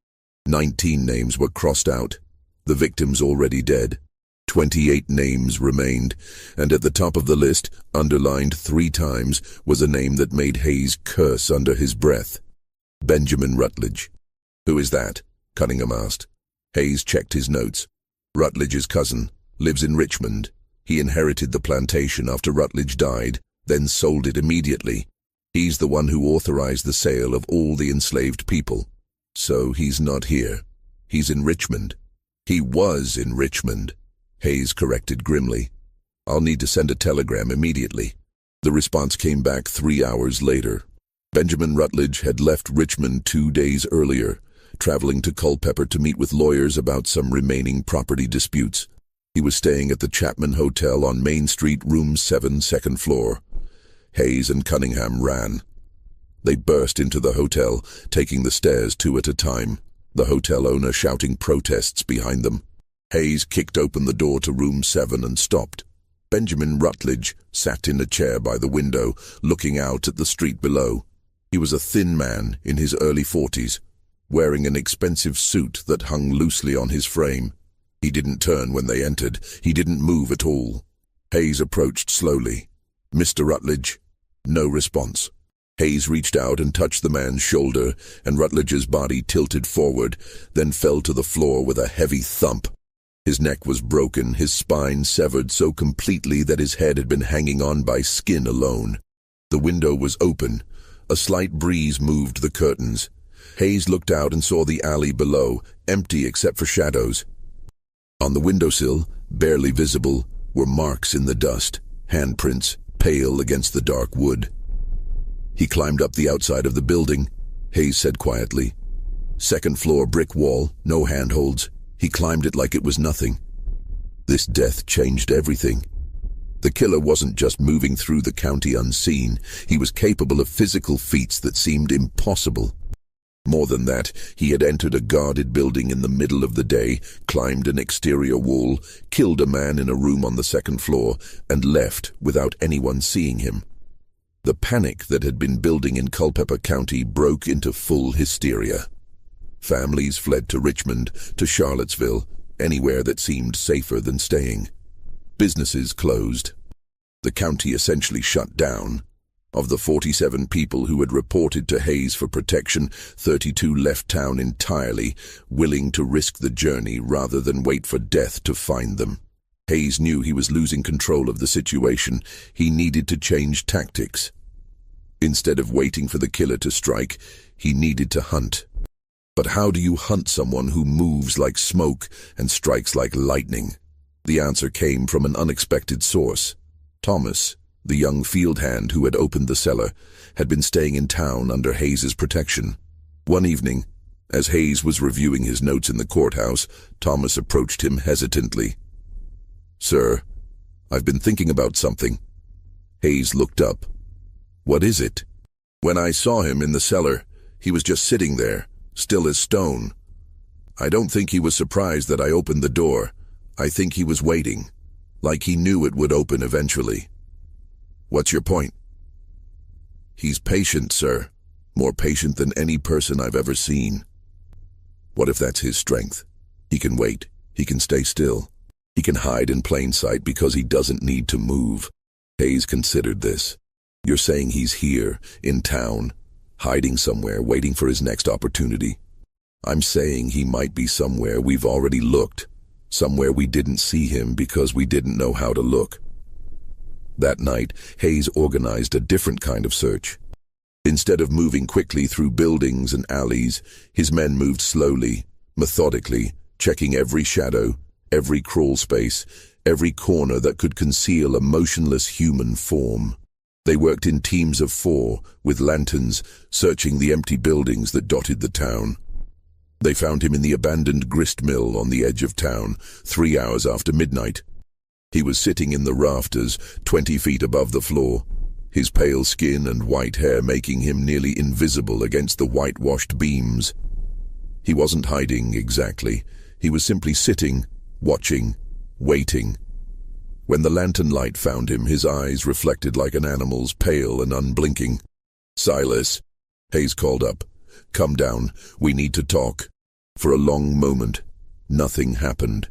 19 names were crossed out, the victims already dead. 28 names remained, and at the top of the list, underlined 3 times, was a name that made Hayes curse under his breath. Benjamin Rutledge. "Who is that?" Cunningham asked. Hayes checked his notes. "Rutledge's cousin, lives in Richmond. He inherited the plantation after Rutledge died, then sold it immediately. He's the one who authorized the sale of all the enslaved people. So he's not here. He's in Richmond." "He was in Richmond," Hayes corrected grimly. "I'll need to send a telegram immediately." The response came back 3 hours later. Benjamin Rutledge had left Richmond 2 days earlier, traveling to Culpeper to meet with lawyers about some remaining property disputes. He was staying at the Chapman Hotel on Main Street, room 7, second floor. Hayes and Cunningham ran. They burst into the hotel, taking the stairs 2 at a time, the hotel owner shouting protests behind them. Hayes kicked open the door to room 7 and stopped. Benjamin Rutledge sat in a chair by the window, looking out at the street below. He was a thin man in his early 40s, wearing an expensive suit that hung loosely on his frame. He didn't turn when they entered. He didn't move at all. Hayes approached slowly. "Mr. Rutledge?" No response. Hayes reached out and touched the man's shoulder, and Rutledge's body tilted forward, then fell to the floor with a heavy thump. His neck was broken, his spine severed so completely that his head had been hanging on by skin alone. The window was open. A slight breeze moved the curtains. Hayes looked out and saw the alley below, empty except for shadows. On the windowsill, barely visible, were marks in the dust, handprints, pale against the dark wood. "He climbed up the outside of the building," Hayes said quietly. "Second floor brick wall, no handholds. He climbed it like it was nothing." This death changed everything. The killer wasn't just moving through the county unseen. He was capable of physical feats that seemed impossible. More than that, he had entered a guarded building in the middle of the day, climbed an exterior wall, killed a man in a room on the second floor, and left without anyone seeing him. The panic that had been building in Culpeper County broke into full hysteria. Families fled to Richmond, to Charlottesville, anywhere that seemed safer than staying. Businesses closed. The county essentially shut down. Of the 47 people who had reported to Hayes for protection, 32 left town entirely, willing to risk the journey rather than wait for death to find them. Hayes knew he was losing control of the situation. He needed to change tactics. Instead of waiting for the killer to strike, he needed to hunt. But how do you hunt someone who moves like smoke and strikes like lightning? The answer came from an unexpected source. Thomas, the young field hand who had opened the cellar, had been staying in town under Hayes's protection. One evening, as Hayes was reviewing his notes in the courthouse, Thomas approached him hesitantly. "Sir, I've been thinking about something." Hayes looked up. "What is it?" "When I saw him in the cellar, he was just sitting there, still as stone. I don't think he was surprised that I opened the door. I think he was waiting, like he knew it would open eventually." "What's your point?" "He's patient, sir. More patient than any person I've ever seen." "What if that's his strength? He can wait. He can stay still. He can hide in plain sight because he doesn't need to move." Hayes considered this. "You're saying he's here, in town, hiding somewhere, waiting for his next opportunity. I'm saying he might be somewhere we've already looked, somewhere we didn't see him because we didn't know how to look." That night, Hayes organized a different kind of search. Instead of moving quickly through buildings and alleys, his men moved slowly, methodically, checking every shadow, every crawl space, every corner that could conceal a motionless human form. They worked in teams of 4, with lanterns, searching the empty buildings that dotted the town. They found him in the abandoned grist mill on the edge of town, 3 hours after midnight. He was sitting in the rafters, 20 feet above the floor, his pale skin and white hair making him nearly invisible against the whitewashed beams. He wasn't hiding exactly. He was simply sitting, watching, waiting. When the lantern light found him, his eyes reflected like an animal's, pale and unblinking. "Silas," Hayes called up. "Come down. We need to talk." For a long moment, nothing happened.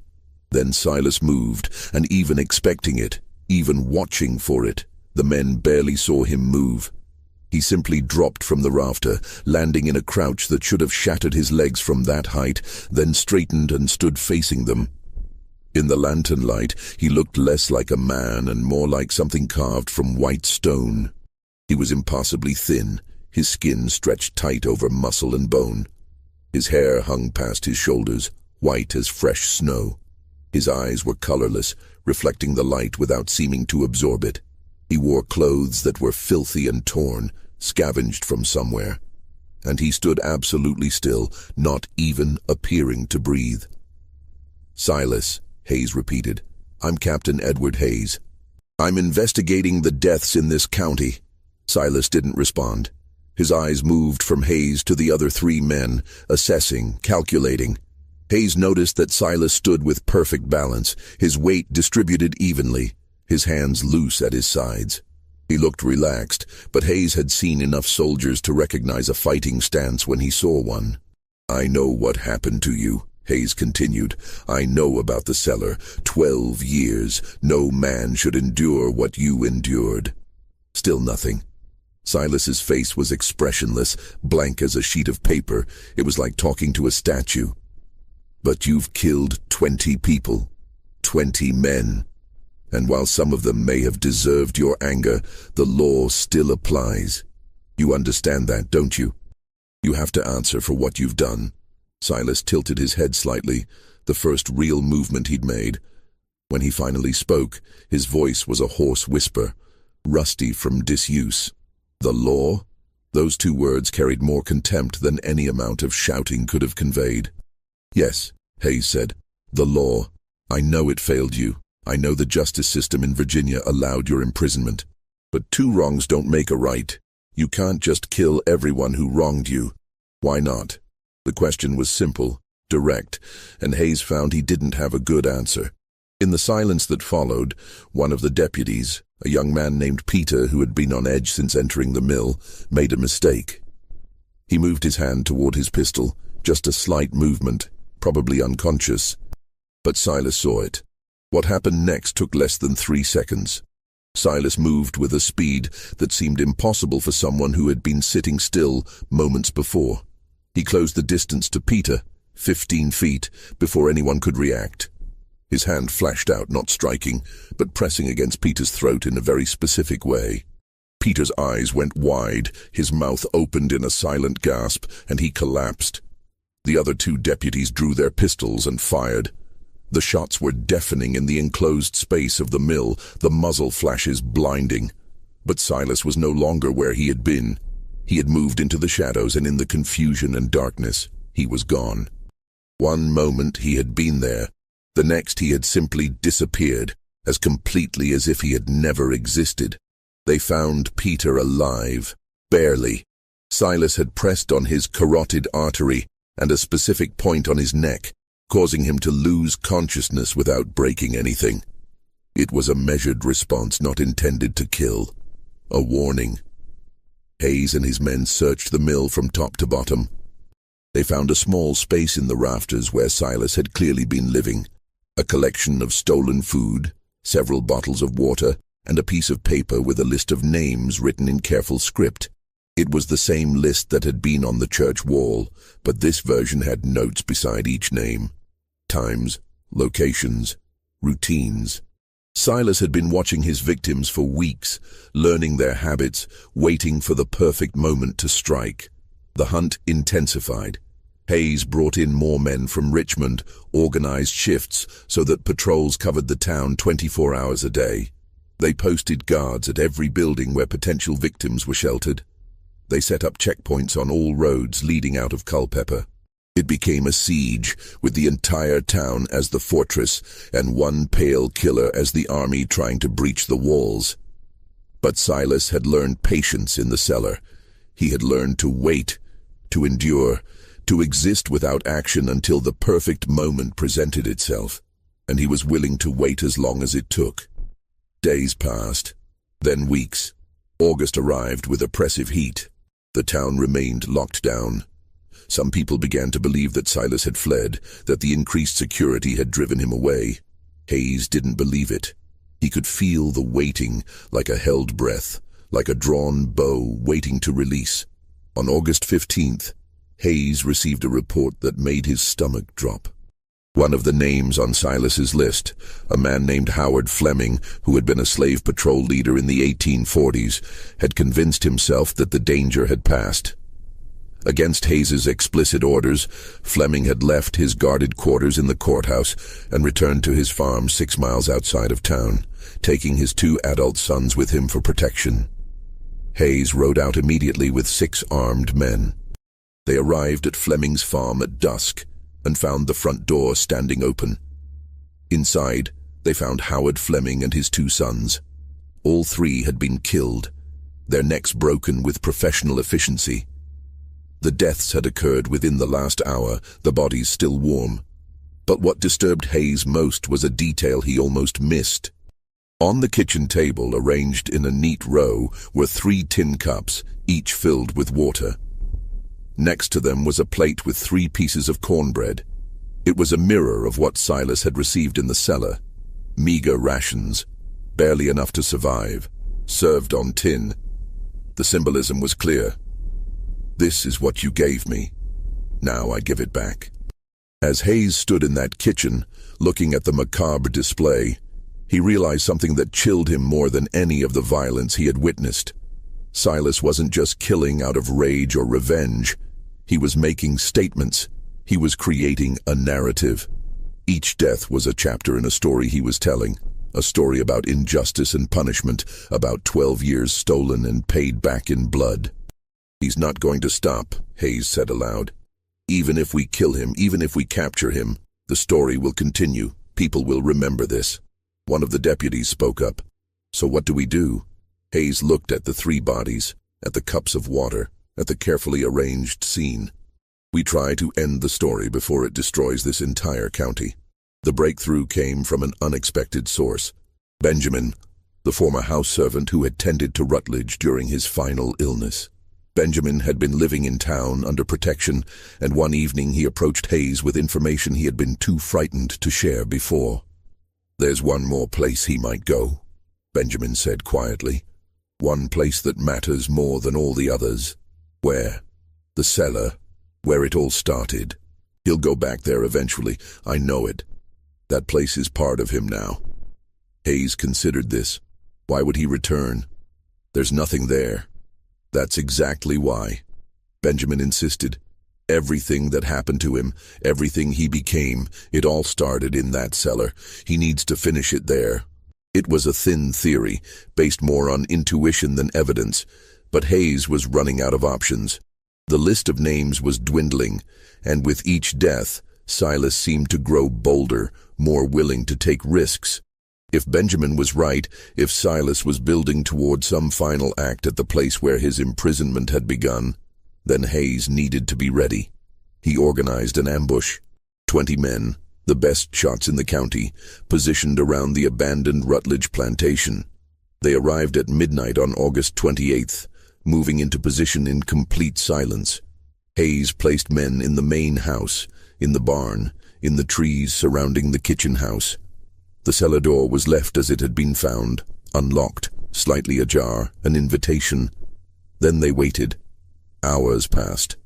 Then Silas moved, and even expecting it, even watching for it, the men barely saw him move. He simply dropped from the rafter, landing in a crouch that should have shattered his legs from that height, then straightened and stood facing them. In the lantern light, he looked less like a man and more like something carved from white stone. He was impossibly thin, his skin stretched tight over muscle and bone. His hair hung past his shoulders, white as fresh snow. His eyes were colorless, reflecting the light without seeming to absorb it. He wore clothes that were filthy and torn, scavenged from somewhere. And he stood absolutely still, not even appearing to breathe. "Silas," Hayes repeated. "I'm Captain Edward Hayes. I'm investigating the deaths in this county." Silas didn't respond. His eyes moved from Hayes to the other three men, assessing, calculating. Hayes noticed that Silas stood with perfect balance, his weight distributed evenly, his hands loose at his sides. He looked relaxed, but Hayes had seen enough soldiers to recognize a fighting stance when he saw one. "I know what happened to you," Hayes continued. "I know about the cellar. 12 years. No man should endure what you endured." Still nothing. Silas's face was expressionless, blank as a sheet of paper. It was like talking to a statue. "But you've killed 20 people. 20 men. And while some of them may have deserved your anger, the law still applies. You understand that, don't you? You have to answer for what you've done." Silas tilted his head slightly, the first real movement he'd made. When he finally spoke, his voice was a hoarse whisper, rusty from disuse. "The law?" Those two words carried more contempt than any amount of shouting could have conveyed. "Yes," Hayes said. "The law. I know it failed you. I know the justice system in Virginia allowed your imprisonment. But two wrongs don't make a right. You can't just kill everyone who wronged you." "Why not?" The question was simple, direct, and Hayes found he didn't have a good answer. In the silence that followed, one of the deputies, a young man named Peter who had been on edge since entering the mill, made a mistake. He moved his hand toward his pistol, just a slight movement, probably unconscious. But Silas saw it. What happened next took less than 3 seconds. Silas moved with a speed that seemed impossible for someone who had been sitting still moments before. He closed the distance to Peter, 15 feet, before anyone could react. His hand flashed out, not striking, but pressing against Peter's throat in a very specific way. Peter's eyes went wide, his mouth opened in a silent gasp, and he collapsed. The other two deputies drew their pistols and fired. The shots were deafening in the enclosed space of the mill, the muzzle flashes blinding. But Silas was no longer where he had been. He had moved into the shadows, and in the confusion and darkness, he was gone. One moment he had been there. The next he had simply disappeared, as completely as if he had never existed. They found Peter alive, barely. Silas had pressed on his carotid artery and a specific point on his neck, causing him to lose consciousness without breaking anything. It was a measured response not intended to kill. A warning. Hayes and his men searched the mill from top to bottom. They found a small space in the rafters where Silas had clearly been living. A collection of stolen food, several bottles of water, and a piece of paper with a list of names written in careful script. It was the same list that had been on the church wall, but this version had notes beside each name. Times, locations, routines. Silas had been watching his victims for weeks, learning their habits, waiting for the perfect moment to strike. The hunt intensified. Hayes brought in more men from Richmond, organized shifts so that patrols covered the town 24 hours a day. They posted guards at every building where potential victims were sheltered. They set up checkpoints on all roads leading out of Culpeper. It became a siege, with the entire town as the fortress and one pale killer as the army trying to breach the walls. But Silas had learned patience in the cellar. He had learned to wait, to endure, to exist without action until the perfect moment presented itself, and he was willing to wait as long as it took. Days passed, then weeks. August arrived with oppressive heat. The town remained locked down. Some people began to believe that Silas had fled, that the increased security had driven him away. Hayes didn't believe it. He could feel the waiting, like a held breath, like a drawn bow waiting to release. On August 15th, Hayes received a report that made his stomach drop. One of the names on Silas's list, a man named Howard Fleming, who had been a slave patrol leader in the 1840s, had convinced himself that the danger had passed. Against Hayes's explicit orders, Fleming had left his guarded quarters in the courthouse and returned to his farm 6 miles outside of town, taking his 2 adult sons with him for protection. Hayes rode out immediately with 6 armed men. They arrived at Fleming's farm at dusk and found the front door standing open. Inside, they found Howard Fleming and his 2 sons. All 3 had been killed, their necks broken with professional efficiency. The deaths had occurred within the last hour, the bodies still warm. But what disturbed Hayes most was a detail he almost missed. On the kitchen table, arranged in a neat row, were 3 tin cups, each filled with water. Next to them was a plate with 3 pieces of cornbread. It was a mirror of what Silas had received in the cellar. Meager rations, barely enough to survive, served on tin. The symbolism was clear. This is what you gave me. Now I give it back. As Hayes stood in that kitchen, looking at the macabre display, he realized something that chilled him more than any of the violence he had witnessed. Silas wasn't just killing out of rage or revenge. He was making statements. He was creating a narrative. Each death was a chapter in a story he was telling, a story about injustice and punishment, about 12 years stolen and paid back in blood. He's not going to stop, Hayes said aloud. Even if we kill him, even if we capture him, the story will continue. People will remember this. One of the deputies spoke up. So what do we do? Hayes looked at the 3 bodies, at the cups of water, at the carefully arranged scene. We try to end the story before it destroys this entire county. The breakthrough came from an unexpected source. Benjamin, the former house servant who had tended to Rutledge during his final illness. Benjamin had been living in town under protection, and one evening he approached Hayes with information he had been too frightened to share before. There's one more place he might go, Benjamin said quietly. One place that matters more than all the others. Where? The cellar, where it all started. He'll go back there eventually, I know it. That place is part of him now. Hayes considered this. Why would he return? There's nothing there. That's exactly why. Benjamin insisted. Everything that happened to him, everything he became, it all started in that cellar. He needs to finish it there. It was a thin theory, based more on intuition than evidence, but Hayes was running out of options. The list of names was dwindling, and with each death, Silas seemed to grow bolder, more willing to take risks. If Benjamin was right, if Silas was building toward some final act at the place where his imprisonment had begun, then Hayes needed to be ready. He organized an ambush. 20 men, the best shots in the county, positioned around the abandoned Rutledge plantation. They arrived at midnight on August 28th, moving into position in complete silence. Hayes placed men in the main house, in the barn, in the trees surrounding the kitchen house. The cellar door was left as it had been found, unlocked, slightly ajar, an invitation. Then they waited. Hours passed.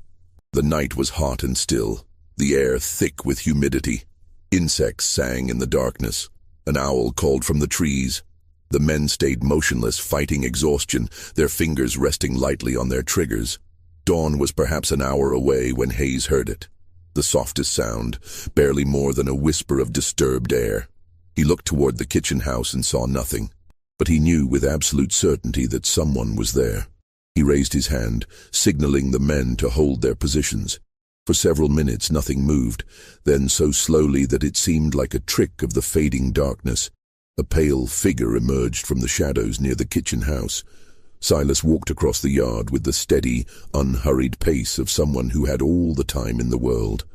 The night was hot and still, the air thick with humidity. Insects sang in the darkness. An owl called from the trees. The men stayed motionless, fighting exhaustion, their fingers resting lightly on their triggers. Dawn was perhaps an hour away when Hayes heard it. The softest sound, barely more than a whisper of disturbed air. He looked toward the kitchen house and saw nothing, but he knew with absolute certainty that someone was there. He raised his hand, signaling the men to hold their positions. For several minutes nothing moved, then so slowly that it seemed like a trick of the fading darkness. A pale figure emerged from the shadows near the kitchen house. Silas walked across the yard with the steady, unhurried pace of someone who had all the time in the world.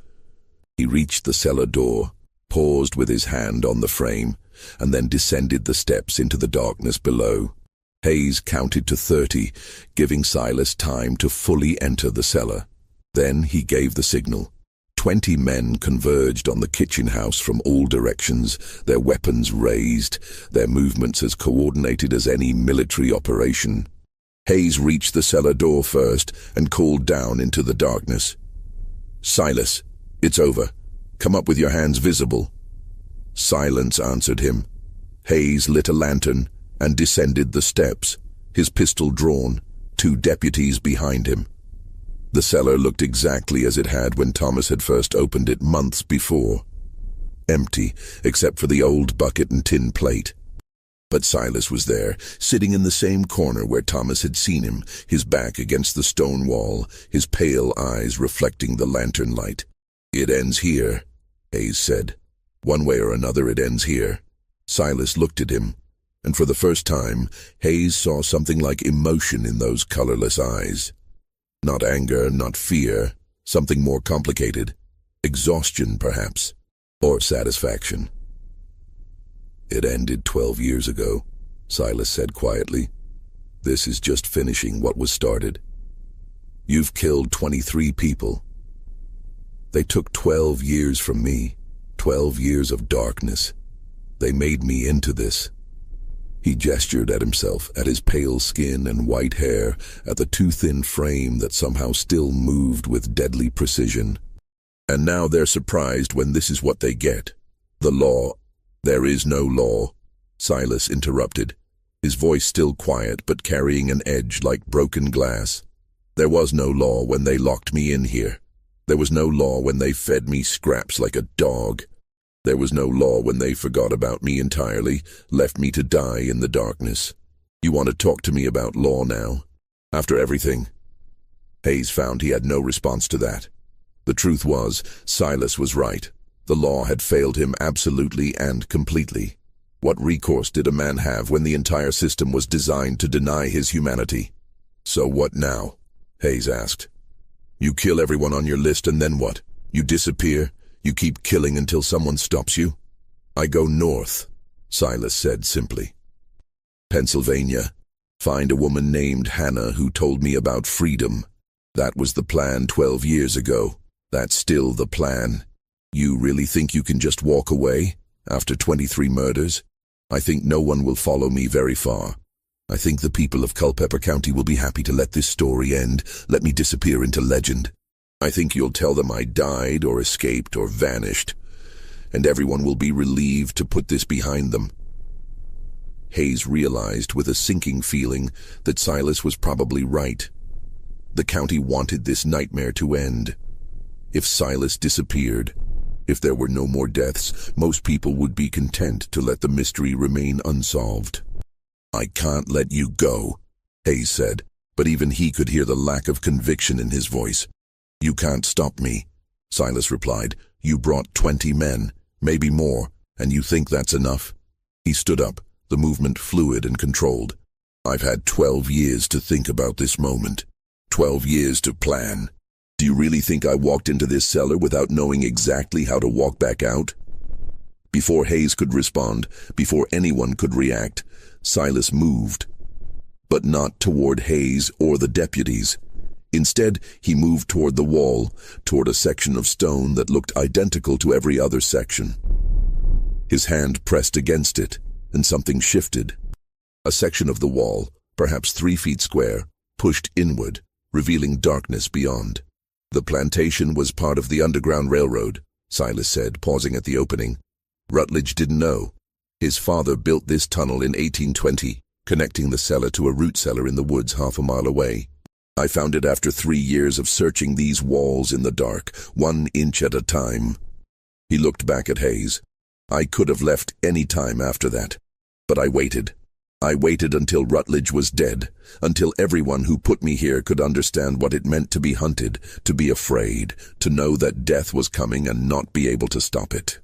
He reached the cellar door, paused with his hand on the frame, and then descended the steps into the darkness below. Hayes counted to 30, giving Silas time to fully enter the cellar. Then he gave the signal. 20 men converged on the kitchen house from all directions, their weapons raised, their movements as coordinated as any military operation. Hayes reached the cellar door first and called down into the darkness. "Silas, it's over. Come up with your hands visible." Silence answered him. Hayes lit a lantern and descended the steps, his pistol drawn, 2 deputies behind him. The cellar looked exactly as it had when Thomas had first opened it months before. Empty, except for the old bucket and tin plate. But Silas was there, sitting in the same corner where Thomas had seen him, his back against the stone wall, his pale eyes reflecting the lantern light. "It ends here," Hayes said. "One way or another, it ends here." Silas looked at him, and for the first time, Hayes saw something like emotion in those colorless eyes. Not anger, not fear, something more complicated. Exhaustion, perhaps, or satisfaction. "It ended 12 years ago," Silas said quietly. "This is just finishing what was started. You've killed 23 people. They took 12 years from me, 12 years of darkness. They made me into this." He gestured at himself, at his pale skin and white hair, at the too thin frame that somehow still moved with deadly precision. "And now they're surprised when this is what they get. The law." "There is no law," Silas interrupted, his voice still quiet but carrying an edge like broken glass. "There was no law when they locked me in here. There was no law when they fed me scraps like a dog. There was no law when they forgot about me entirely, left me to die in the darkness. You want to talk to me about law now? After everything?" Hayes found he had no response to that. The truth was, Silas was right. The law had failed him absolutely and completely. What recourse did a man have when the entire system was designed to deny his humanity? "So what now?" Hayes asked. "You kill everyone on your list and then what? You disappear? You keep killing until someone stops you?" "I go north," Silas said simply. "Pennsylvania. Find a woman named Hannah who told me about freedom. That was the plan 12 years ago. That's still the plan. You really think you can just walk away after 23 murders? I think no one will follow me very far. I think the people of Culpeper County will be happy to let this story end, let me disappear into legend. I think you'll tell them I died or escaped or vanished, and everyone will be relieved to put this behind them." Hayes realized with a sinking feeling that Silas was probably right. The county wanted this nightmare to end. If Silas disappeared, if there were no more deaths, most people would be content to let the mystery remain unsolved. "I can't let you go," Hayes said, but even he could hear the lack of conviction in his voice. "You can't stop me," Silas replied. "You brought 20 men, maybe more, and you think that's enough?" He stood up, the movement fluid and controlled. "I've had 12 years to think about this moment. 12 years to plan. Do you really think I walked into this cellar without knowing exactly how to walk back out?" Before Hayes could respond, before anyone could react, Silas moved. But not toward Hayes or the deputies. Instead, he moved toward the wall, toward a section of stone that looked identical to every other section. His hand pressed against it, and something shifted. A section of the wall, perhaps 3 feet square, pushed inward, revealing darkness beyond. "The plantation was part of the Underground Railroad," Silas said, pausing at the opening. "Rutledge didn't know. His father built this tunnel in 1820, connecting the cellar to a root cellar in the woods half a mile away. I found it after 3 years of searching these walls in the dark, 1 inch at a time." He looked back at Hayes. "I could have left any time after that, but I waited. I waited until Rutledge was dead, until everyone who put me here could understand what it meant to be hunted, to be afraid, to know that death was coming and not be able to stop it."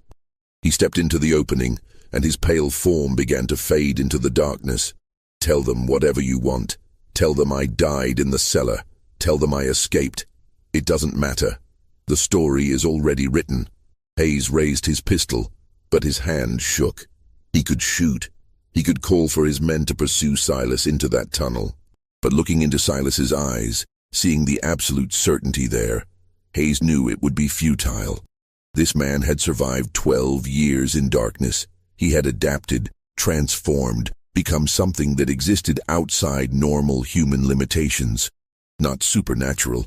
He stepped into the opening, and his pale form began to fade into the darkness. "Tell them whatever you want. Tell them I died in the cellar. Tell them I escaped. It doesn't matter. The story is already written." Hayes raised his pistol, but his hand shook. He could shoot. He could call for his men to pursue Silas into that tunnel. But looking into Silas's eyes, seeing the absolute certainty there, Hayes knew it would be futile. This man had survived 12 years in darkness. He had adapted, transformed, become something that existed outside normal human limitations. Not supernatural,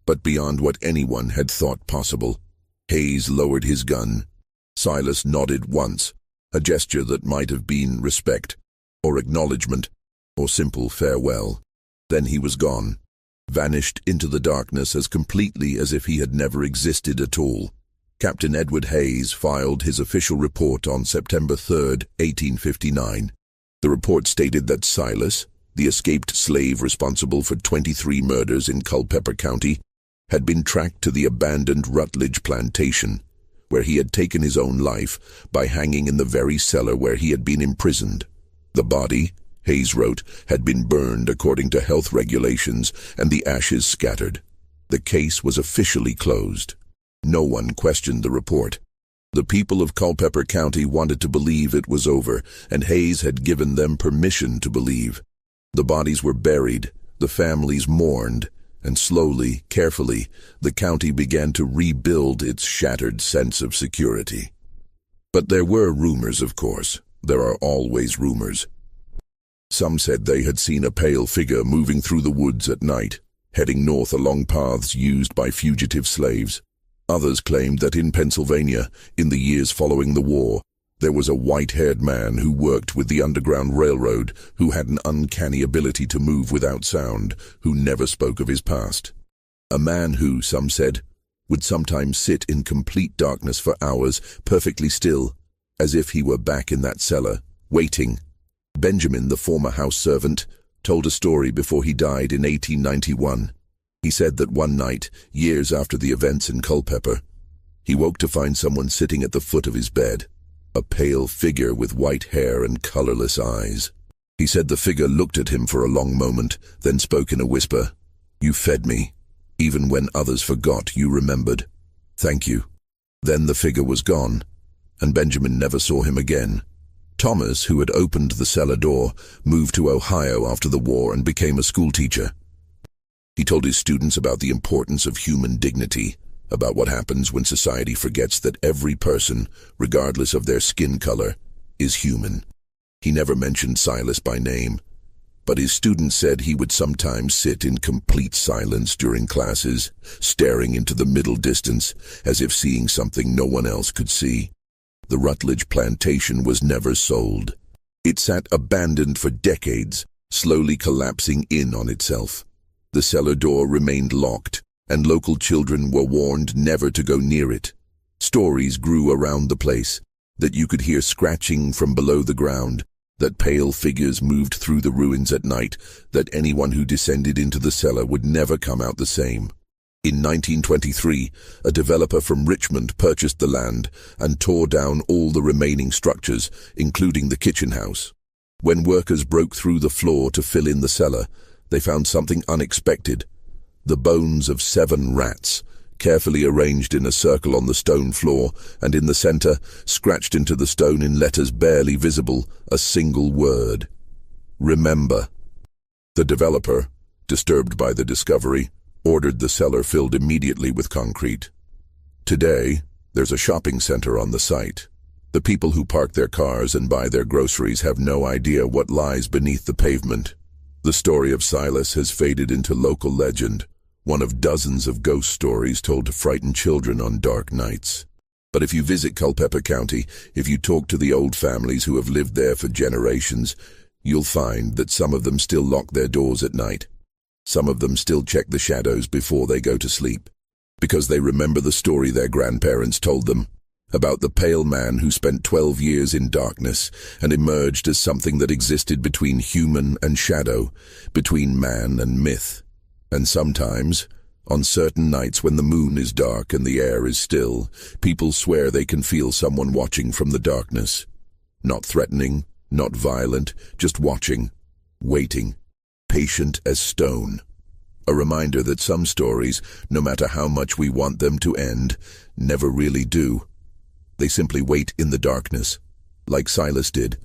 but beyond what anyone had thought possible. Hayes lowered his gun. Silas nodded once, a gesture that might have been respect, or acknowledgement, or simple farewell. Then he was gone, vanished into the darkness as completely as if he had never existed at all. Captain Edward Hayes filed his official report on September 3, 1859. The report stated that Silas, the escaped slave responsible for 23 murders in Culpeper County, had been tracked to the abandoned Rutledge plantation, where he had taken his own life by hanging in the very cellar where he had been imprisoned. The body, Hayes wrote, had been burned according to health regulations and the ashes scattered. The case was officially closed. No one questioned the report. The people of Culpeper County wanted to believe it was over, and Hayes had given them permission to believe. The bodies were buried, the families mourned, and slowly, carefully, the county began to rebuild its shattered sense of security. But there were rumors, of course. There are always rumors. Some said they had seen a pale figure moving through the woods at night, heading north along paths used by fugitive slaves. Others claimed that in Pennsylvania, in the years following the war, there was a white-haired man who worked with the Underground Railroad, who had an uncanny ability to move without sound, who never spoke of his past. A man who, some said, would sometimes sit in complete darkness for hours, perfectly still, as if he were back in that cellar, waiting. Benjamin, the former house servant, told a story before he died in 1891. He said that one night, years after the events in Culpeper, he woke to find someone sitting at the foot of his bed, a pale figure with white hair and colorless eyes. He said the figure looked at him for a long moment, then spoke in a whisper. "You fed me. Even when others forgot, you remembered. Thank you." Then the figure was gone, and Benjamin never saw him again. Thomas, who had opened the cellar door, moved to Ohio after the war and became a schoolteacher. He told his students about the importance of human dignity, about what happens when society forgets that every person, regardless of their skin color, is human. He never mentioned Silas by name, but his students said he would sometimes sit in complete silence during classes, staring into the middle distance, as if seeing something no one else could see. The Rutledge plantation was never sold. It sat abandoned for decades, slowly collapsing in on itself. The cellar door remained locked, and local children were warned never to go near it. Stories grew around the place, that you could hear scratching from below the ground, that pale figures moved through the ruins at night, that anyone who descended into the cellar would never come out the same. In 1923, a developer from Richmond purchased the land and tore down all the remaining structures, including the kitchen house. When workers broke through the floor to fill in the cellar, they found something unexpected: the bones of 7 rats, carefully arranged in a circle on the stone floor, and in the center, scratched into the stone in letters barely visible, a single word: remember. The developer, disturbed by the discovery, ordered the cellar filled immediately with concrete. Today, there's a shopping center on the site. The people who park their cars and buy their groceries have no idea what lies beneath the pavement. The story of Silas has faded into local legend, one of dozens of ghost stories told to frighten children on dark nights. But if you visit Culpeper County, if you talk to the old families who have lived there for generations, you'll find that some of them still lock their doors at night. Some of them still check the shadows before they go to sleep, because they remember the story their grandparents told them, about the pale man who spent 12 years in darkness and emerged as something that existed between human and shadow, between man and myth. And sometimes, on certain nights when the moon is dark and the air is still, people swear they can feel someone watching from the darkness. Not threatening, not violent, just watching, waiting, patient as stone. A reminder that some stories, no matter how much we want them to end, never really do. They simply wait in the darkness, like Silas did,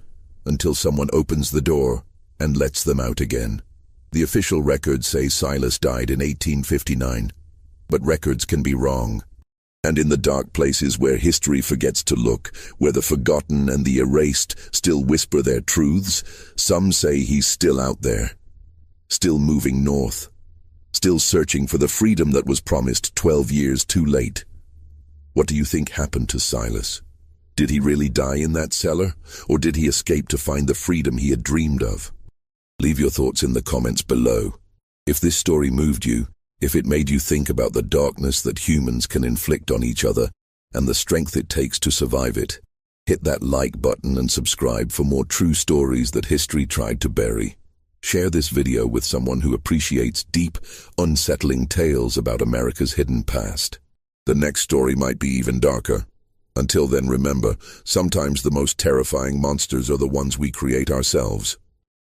until someone opens the door and lets them out again. The official records say Silas died in 1859, but records can be wrong. And in the dark places where history forgets to look, where the forgotten and the erased still whisper their truths, some say he's still out there, still moving north, still searching for the freedom that was promised 12 years too late. What do you think happened to Silas? Did he really die in that cellar, or did he escape to find the freedom he had dreamed of? Leave your thoughts in the comments below. If this story moved you, if it made you think about the darkness that humans can inflict on each other and the strength it takes to survive it, hit that like button and subscribe for more true stories that history tried to bury. Share this video with someone who appreciates deep, unsettling tales about America's hidden past. The next story might be even darker. Until then, remember, sometimes the most terrifying monsters are the ones we create ourselves.